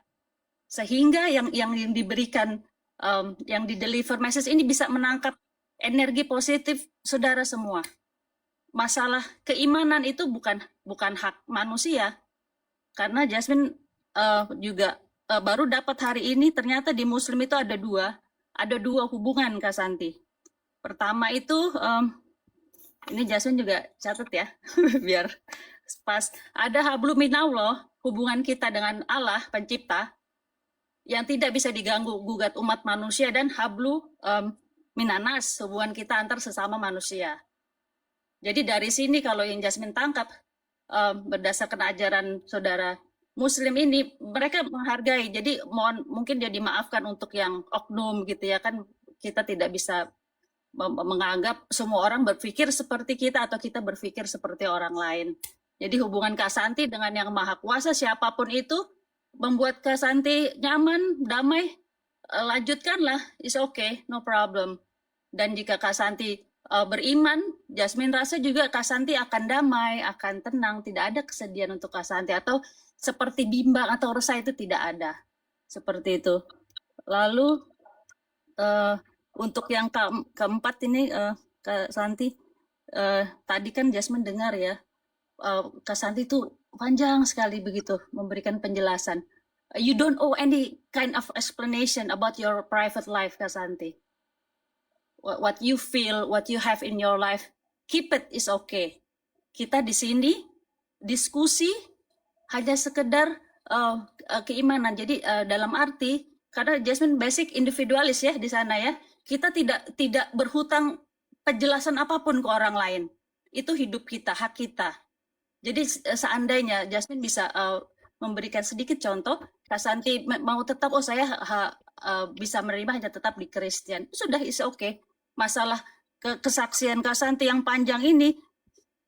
Sehingga yang diberikan, yang di-deliver message ini bisa menangkap energi positif saudara semua. Masalah keimanan itu bukan hak manusia. Karena Jasmine juga baru dapat hari ini, ternyata di Muslim itu ada dua hubungan Kak Santi. Pertama itu, ini Jasmine juga catat ya, biar pas. Ada hablum minallah, hubungan kita dengan Allah pencipta, yang tidak bisa diganggu gugat umat manusia, dan hablu minanas, hubungan kita antar sesama manusia. Jadi dari sini kalau yang Jasmine tangkap berdasarkan ajaran saudara Muslim ini, mereka menghargai. Jadi mungkin dia dimaafkan untuk yang oknum gitu ya, kan kita tidak bisa menganggap semua orang berpikir seperti kita atau kita berpikir seperti orang lain. Jadi hubungan Kak Santi dengan yang Maha Kuasa siapapun itu membuat Kak Santi nyaman, damai, lanjutkanlah, is okay, no problem. Dan jika Kak Santi beriman, Jasmine rasa juga Kak Santi akan damai, akan tenang, tidak ada kesedihan untuk Kak Santi, atau seperti bimbang atau resah, itu tidak ada. Seperti itu. Lalu untuk yang keempat ini, Kak Santi, tadi kan Jasmine dengar ya, Kak Santi itu panjang sekali begitu memberikan penjelasan. You don't owe any kind of explanation about your private life, Kak Santi. What you feel, what you have in your life, keep it, is okay. Kita di sini diskusi hanya sekedar keimanan. Jadi dalam arti karena Jasmine basic individualis ya di sana ya. Kita tidak berhutang penjelasan apapun ke orang lain. Itu hidup kita, hak kita. Jadi seandainya Jasmine bisa memberikan sedikit contoh, Kak Santi mau tetap saya bisa menerima hanya tetap di Kristen. Sudah is okay. Masalah kesaksian Kak Santi yang panjang ini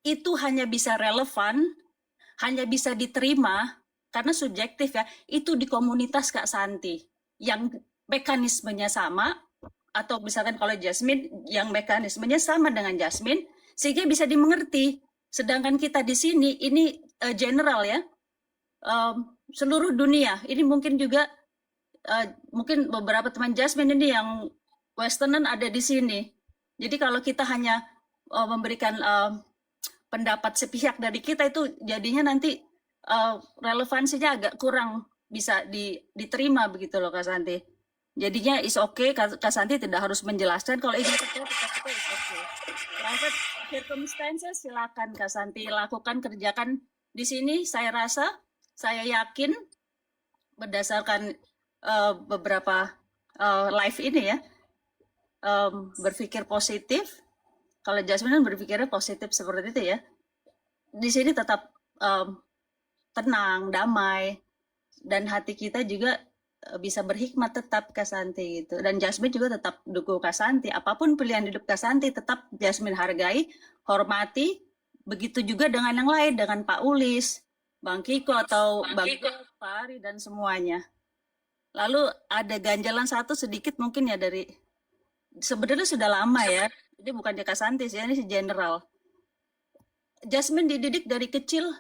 itu hanya bisa relevan, hanya bisa diterima karena subjektif ya. Itu di komunitas Kak Santi yang mekanismenya sama, atau misalkan kalau Jasmine yang mekanismenya sama dengan Jasmine sehingga bisa dimengerti. Sedangkan kita di sini ini general ya, seluruh dunia. Ini mungkin juga mungkin beberapa teman Jasmine ini yang Westerner ada di sini. Jadi kalau kita hanya memberikan pendapat sepihak dari kita itu jadinya nanti relevansinya agak kurang bisa diterima begitu loh Kak Santi. Jadinya is okay, Kak Santi tidak harus menjelaskan. Kalau ingin kita is okay. Private circumstances silakan Kak Santi lakukan, kerjakan di sini. Saya rasa, saya yakin berdasarkan beberapa live ini ya, berpikir positif. Kalau Jasmine berpikirnya positif seperti itu ya. Di sini tetap tenang, damai, dan hati kita juga bisa berhikmat tetap Kak Santi gitu. Dan Jasmine juga tetap dukung Kak Santi. Apapun pilihan hidup Kak Santi tetap Jasmine hargai, hormati. Begitu juga dengan yang lain, dengan Pak Ulis, Bang Kiko atau Bang Pak Ari dan semuanya. Lalu ada ganjalan satu sedikit mungkin ya dari sebenarnya sudah lama ya. Jadi bukan Kak Santi sih, ini general. Jasmine dididik dari kecil,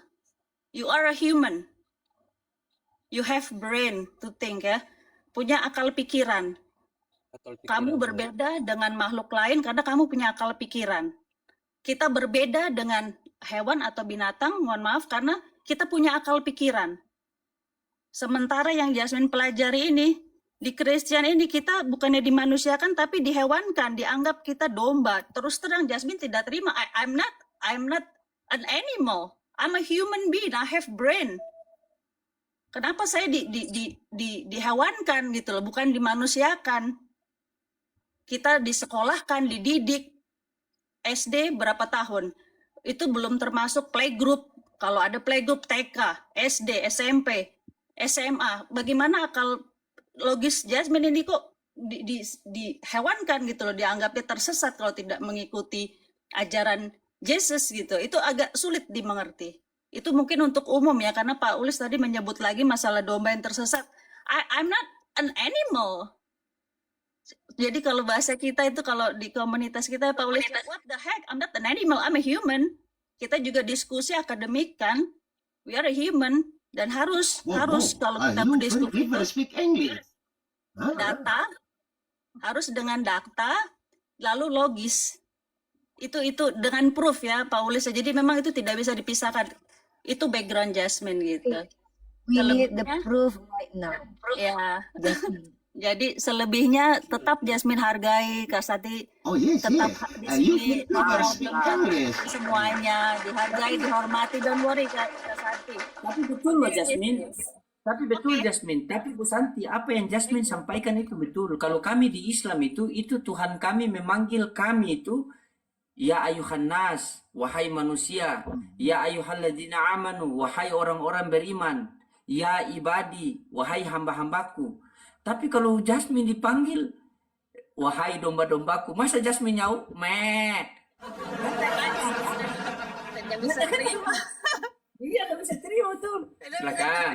you are a human. You have brain to think ya, punya akal pikiran. Kamu berbeda dengan makhluk lain karena kamu punya akal pikiran. Kita berbeda dengan hewan atau binatang, mohon maaf, karena kita punya akal pikiran. Sementara yang Jasmine pelajari ini, di Kristen ini kita bukannya dimanusiakan tapi dihewankan, dianggap kita domba. Terus terang Jasmine tidak terima. I'm not an animal. I'm a human being. I have brain. Kenapa saya dihewankan gitu loh, bukan dimanusiakan. Kita disekolahkan, dididik. SD berapa tahun? Itu belum termasuk playgroup. Kalau ada playgroup TK, SD, SMP, SMA. Bagaimana akal logis Jasmine ini kok dihewankan gitu loh, dianggapnya tersesat kalau tidak mengikuti ajaran Yesus gitu. Itu agak sulit dimengerti. Itu mungkin untuk umum ya, karena Pak Ulis tadi menyebut lagi masalah domba yang tersesat. I'm not an animal. Jadi kalau bahasa kita itu, kalau di komunitas kita Pak Ulis, what the heck, I'm not an animal, I'm a human. Kita juga diskusi akademik kan, we are a human. Dan harus kalau kita berdiskusi data, harus dengan data, lalu logis. Itu dengan proof ya Pak Ulis. Jadi memang itu tidak bisa dipisahkan. Itu background Jasmine gitu. We need the proof right now. Ya. Jadi selebihnya tetap Jasmine hargai, Kak Santi tetap di sini, semuanya dihargai, dihormati, don't worry Kak Santi. Tapi betul loh Jasmine. Tapi betul Jasmine. Tapi Bu Santi, apa yang Jasmine sampaikan itu betul. Kalau kami di Islam itu Tuhan kami memanggil kami itu, ya ayuhan nas, wahai manusia. Ya ayuhalladzina amanu, wahai orang-orang beriman. Ya ibadi, wahai hamba-hambaku. Tapi kalau Jasmine dipanggil, wahai domba-dombaku, masa Jasmine nyau? Meh. Tidak bisa terima. Iya, tidak bisa terima tuh. Silakan.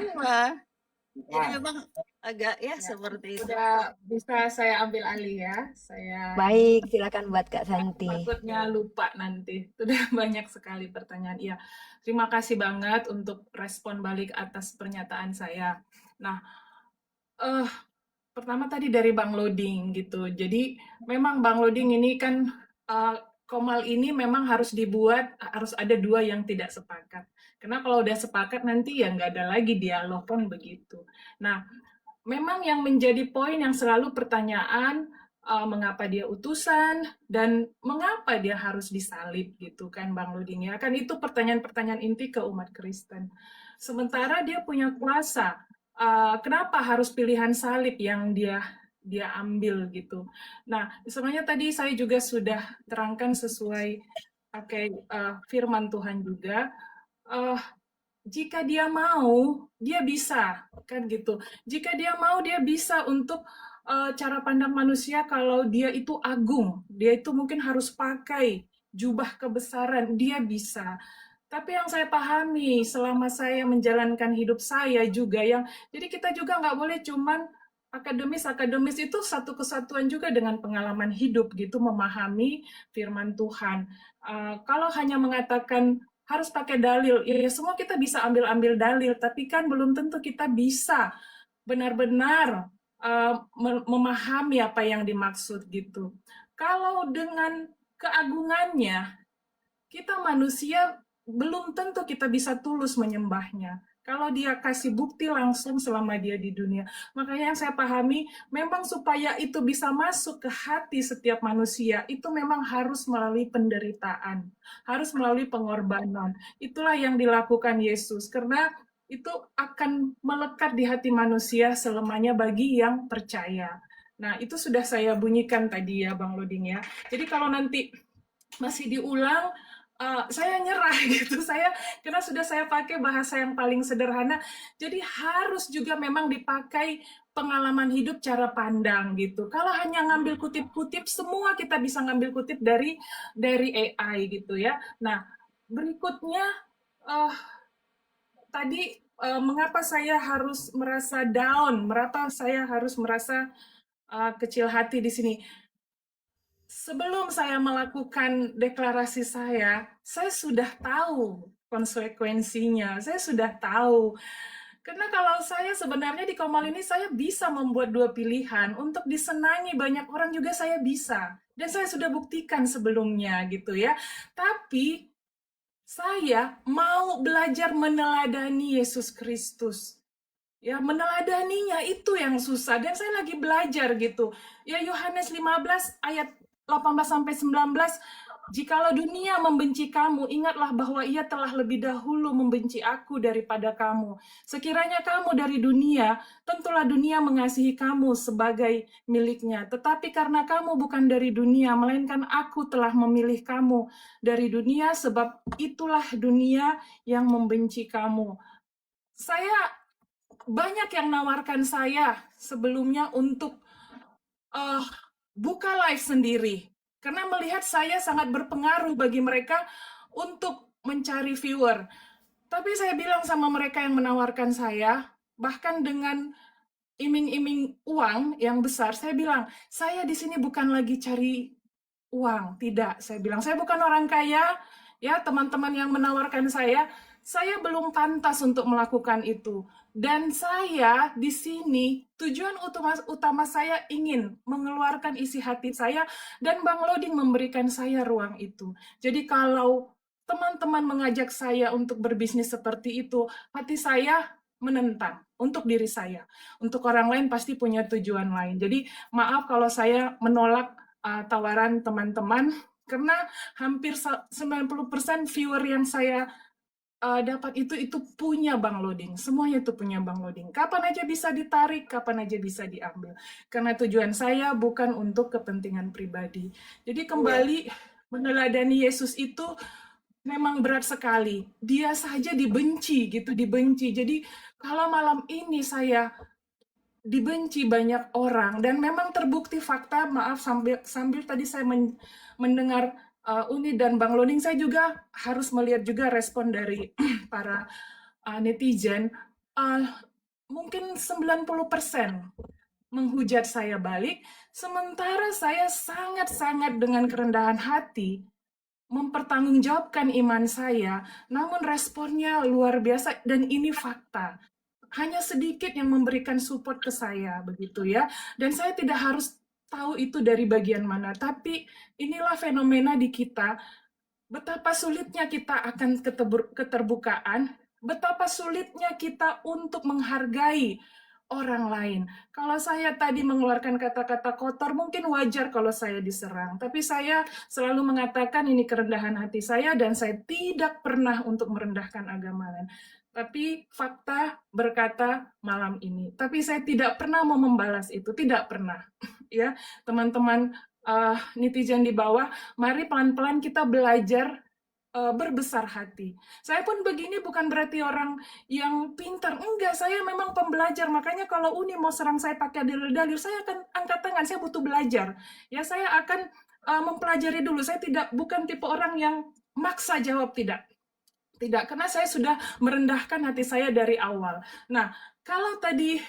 Jadi memang agak ya seperti itu. Udah bisa saya ambil alih ya. Saya Baik, silakan buat Kak Santi. takutnya lupa nanti. Sudah banyak sekali pertanyaan. Iya, terima kasih banget untuk respon balik atas pernyataan saya. Nah, pertama tadi dari Bang Loding gitu. Jadi memang Bang Loding ini kan Komal ini memang harus dibuat, harus ada dua yang tidak sepakat. Karena kalau udah sepakat nanti ya nggak ada lagi dialog kan begitu. Nah, memang yang menjadi poin yang selalu pertanyaan, mengapa dia utusan dan mengapa dia harus disalib gitu kan Bang Loding ya. Kan itu pertanyaan-pertanyaan inti ke umat Kristen. Sementara dia punya kuasa. Kenapa harus pilihan salib yang dia ambil gitu? Nah, sebenarnya tadi saya juga sudah terangkan sesuai pakai firman Tuhan juga. Jika dia mau, dia bisa, kan gitu. Jika dia mau, dia bisa untuk cara pandang manusia kalau dia itu agung, dia itu mungkin harus pakai jubah kebesaran, dia bisa. Tapi yang saya pahami selama saya menjalankan hidup saya juga jadi kita juga nggak boleh cuman akademis itu satu kesatuan juga dengan pengalaman hidup gitu, memahami firman Tuhan. Kalau hanya mengatakan harus pakai dalil, ya semua kita bisa ambil dalil, tapi kan belum tentu kita bisa benar-benar memahami apa yang dimaksud gitu. Kalau dengan keagungannya, kita manusia belum tentu kita bisa tulus menyembahnya. Kalau dia kasih bukti langsung selama dia di dunia. Makanya yang saya pahami, memang supaya itu bisa masuk ke hati setiap manusia, itu memang harus melalui penderitaan, harus melalui pengorbanan. Itulah yang dilakukan Yesus, karena itu akan melekat di hati manusia selamanya bagi yang percaya. Nah, itu sudah saya bunyikan tadi ya, Bang Loding ya. Jadi kalau nanti masih diulang, saya nyerah gitu. Karena sudah saya pakai bahasa yang paling sederhana, jadi harus juga memang dipakai pengalaman hidup, cara pandang gitu. Kalau hanya ngambil kutip-kutip, semua kita bisa ngambil kutip dari AI gitu ya. Nah, berikutnya tadi mengapa saya harus merasa down, mengapa saya harus merasa kecil hati di sini. Sebelum saya melakukan deklarasi saya sudah tahu konsekuensinya, saya sudah tahu. Karena kalau saya sebenarnya di Komal ini saya bisa membuat dua pilihan, untuk disenangi banyak orang juga saya bisa. Dan saya sudah buktikan sebelumnya gitu ya. Tapi saya mau belajar meneladani Yesus Kristus. Ya, meneladaninya itu yang susah, dan saya lagi belajar gitu. Ya, Yohanes 15 ayat 18-19, jikalau dunia membenci kamu, ingatlah bahwa ia telah lebih dahulu membenci aku daripada kamu. Sekiranya kamu dari dunia, tentulah dunia mengasihi kamu sebagai miliknya. Tetapi karena kamu bukan dari dunia, melainkan aku telah memilih kamu dari dunia, sebab itulah dunia yang membenci kamu. Saya banyak yang nawarkan saya sebelumnya untuk buka live sendiri, karena melihat saya sangat berpengaruh bagi mereka untuk mencari viewer. Tapi saya bilang sama mereka yang menawarkan saya, bahkan dengan iming-iming uang yang besar, saya bilang, saya di sini bukan lagi cari uang, tidak. Saya bilang, saya bukan orang kaya, ya teman-teman yang menawarkan saya belum pantas untuk melakukan itu. Dan saya di sini, tujuan utama saya ingin mengeluarkan isi hati saya, dan Bang Loding memberikan saya ruang itu. Jadi kalau teman-teman mengajak saya untuk berbisnis seperti itu, hati saya menentang untuk diri saya. Untuk orang lain pasti punya tujuan lain. Jadi maaf kalau saya menolak tawaran teman-teman, karena hampir 90% viewer yang saya dapat itu punya Bang Loding. Semuanya itu punya Bang Loding. Kapan aja bisa ditarik, kapan aja bisa diambil. Karena tujuan saya bukan untuk kepentingan pribadi. Jadi kembali meneladani Yesus itu memang berat sekali. Dia saja dibenci gitu, dibenci. Jadi kalau malam ini saya dibenci banyak orang, dan memang terbukti fakta, maaf sambil tadi saya mendengar Uni dan Bang Loding, saya juga harus melihat juga respon dari para netizen. Mungkin 90% menghujat saya balik, sementara saya sangat-sangat dengan kerendahan hati mempertanggungjawabkan iman saya, namun responnya luar biasa, dan ini fakta. Hanya sedikit yang memberikan support ke saya, begitu ya. Dan saya tidak harus tahu itu dari bagian mana, tapi inilah fenomena di kita, betapa sulitnya kita akan keterbukaan, betapa sulitnya kita untuk menghargai orang lain. Kalau saya tadi mengeluarkan kata-kata kotor, mungkin wajar kalau saya diserang, tapi saya selalu mengatakan ini kerendahan hati saya, dan saya tidak pernah untuk merendahkan agama lain. Tapi fakta berkata malam ini. Tapi saya tidak pernah mau membalas itu, tidak pernah. Ya, teman-teman netizen di bawah, mari pelan-pelan kita belajar berbesar hati. Saya pun begini bukan berarti orang yang pintar. Enggak, saya memang pembelajar. Makanya kalau Uni mau serang saya pakai dalil-dalil, saya akan angkat tangan. Saya butuh belajar. Ya, saya akan mempelajari dulu. Saya bukan tipe orang yang maksa jawab, tidak. Tidak, karena saya sudah merendahkan hati saya dari awal. Nah, kalau tadi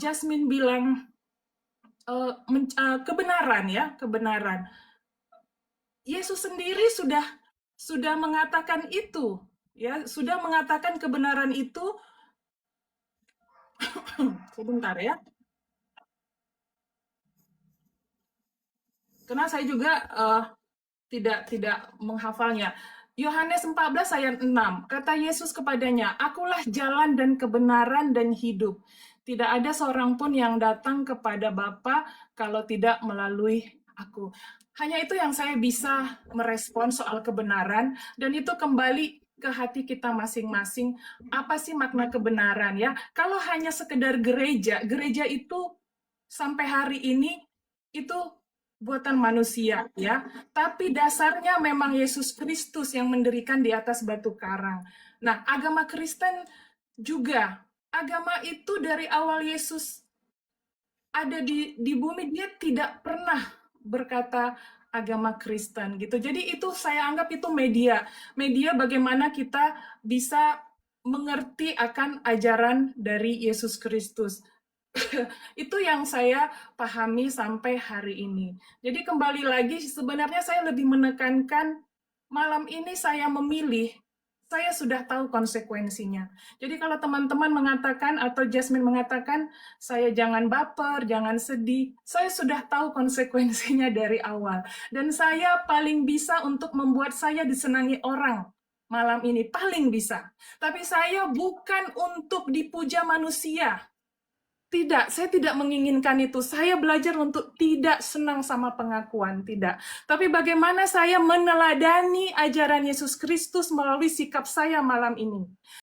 Jasmine bilang kebenaran, ya, kebenaran. Yesus sendiri sudah mengatakan itu, ya, sudah mengatakan kebenaran itu. Sebentar ya. Karena saya juga tidak menghafalnya. Yohanes 14 ayat 6, kata Yesus kepadanya, "Akulah jalan dan kebenaran dan hidup. Tidak ada seorang pun yang datang kepada Bapa kalau tidak melalui aku." Hanya itu yang saya bisa merespon soal kebenaran, dan itu kembali ke hati kita masing-masing. Apa sih makna kebenaran, ya? Kalau hanya sekedar gereja itu sampai hari ini itu buatan manusia, ya. Tapi dasarnya memang Yesus Kristus yang mendirikan di atas batu karang. Nah, agama Kristen juga, agama itu dari awal Yesus ada di bumi, dia tidak pernah berkata agama Kristen gitu. Jadi itu saya anggap itu media bagaimana kita bisa mengerti akan ajaran dari Yesus Kristus. Itu yang saya pahami sampai hari ini. Jadi kembali lagi, sebenarnya saya lebih menekankan malam ini saya memilih, saya sudah tahu konsekuensinya. Jadi kalau teman-teman mengatakan atau Jasmine mengatakan, saya jangan baper, jangan sedih, saya sudah tahu konsekuensinya dari awal. Dan saya paling bisa untuk membuat saya disenangi orang malam ini, paling bisa. Tapi saya bukan untuk dipuja manusia. Tidak, saya tidak menginginkan itu. Saya belajar untuk tidak senang sama pengakuan, tidak. Tapi bagaimana saya meneladani ajaran Yesus Kristus melalui sikap saya malam ini.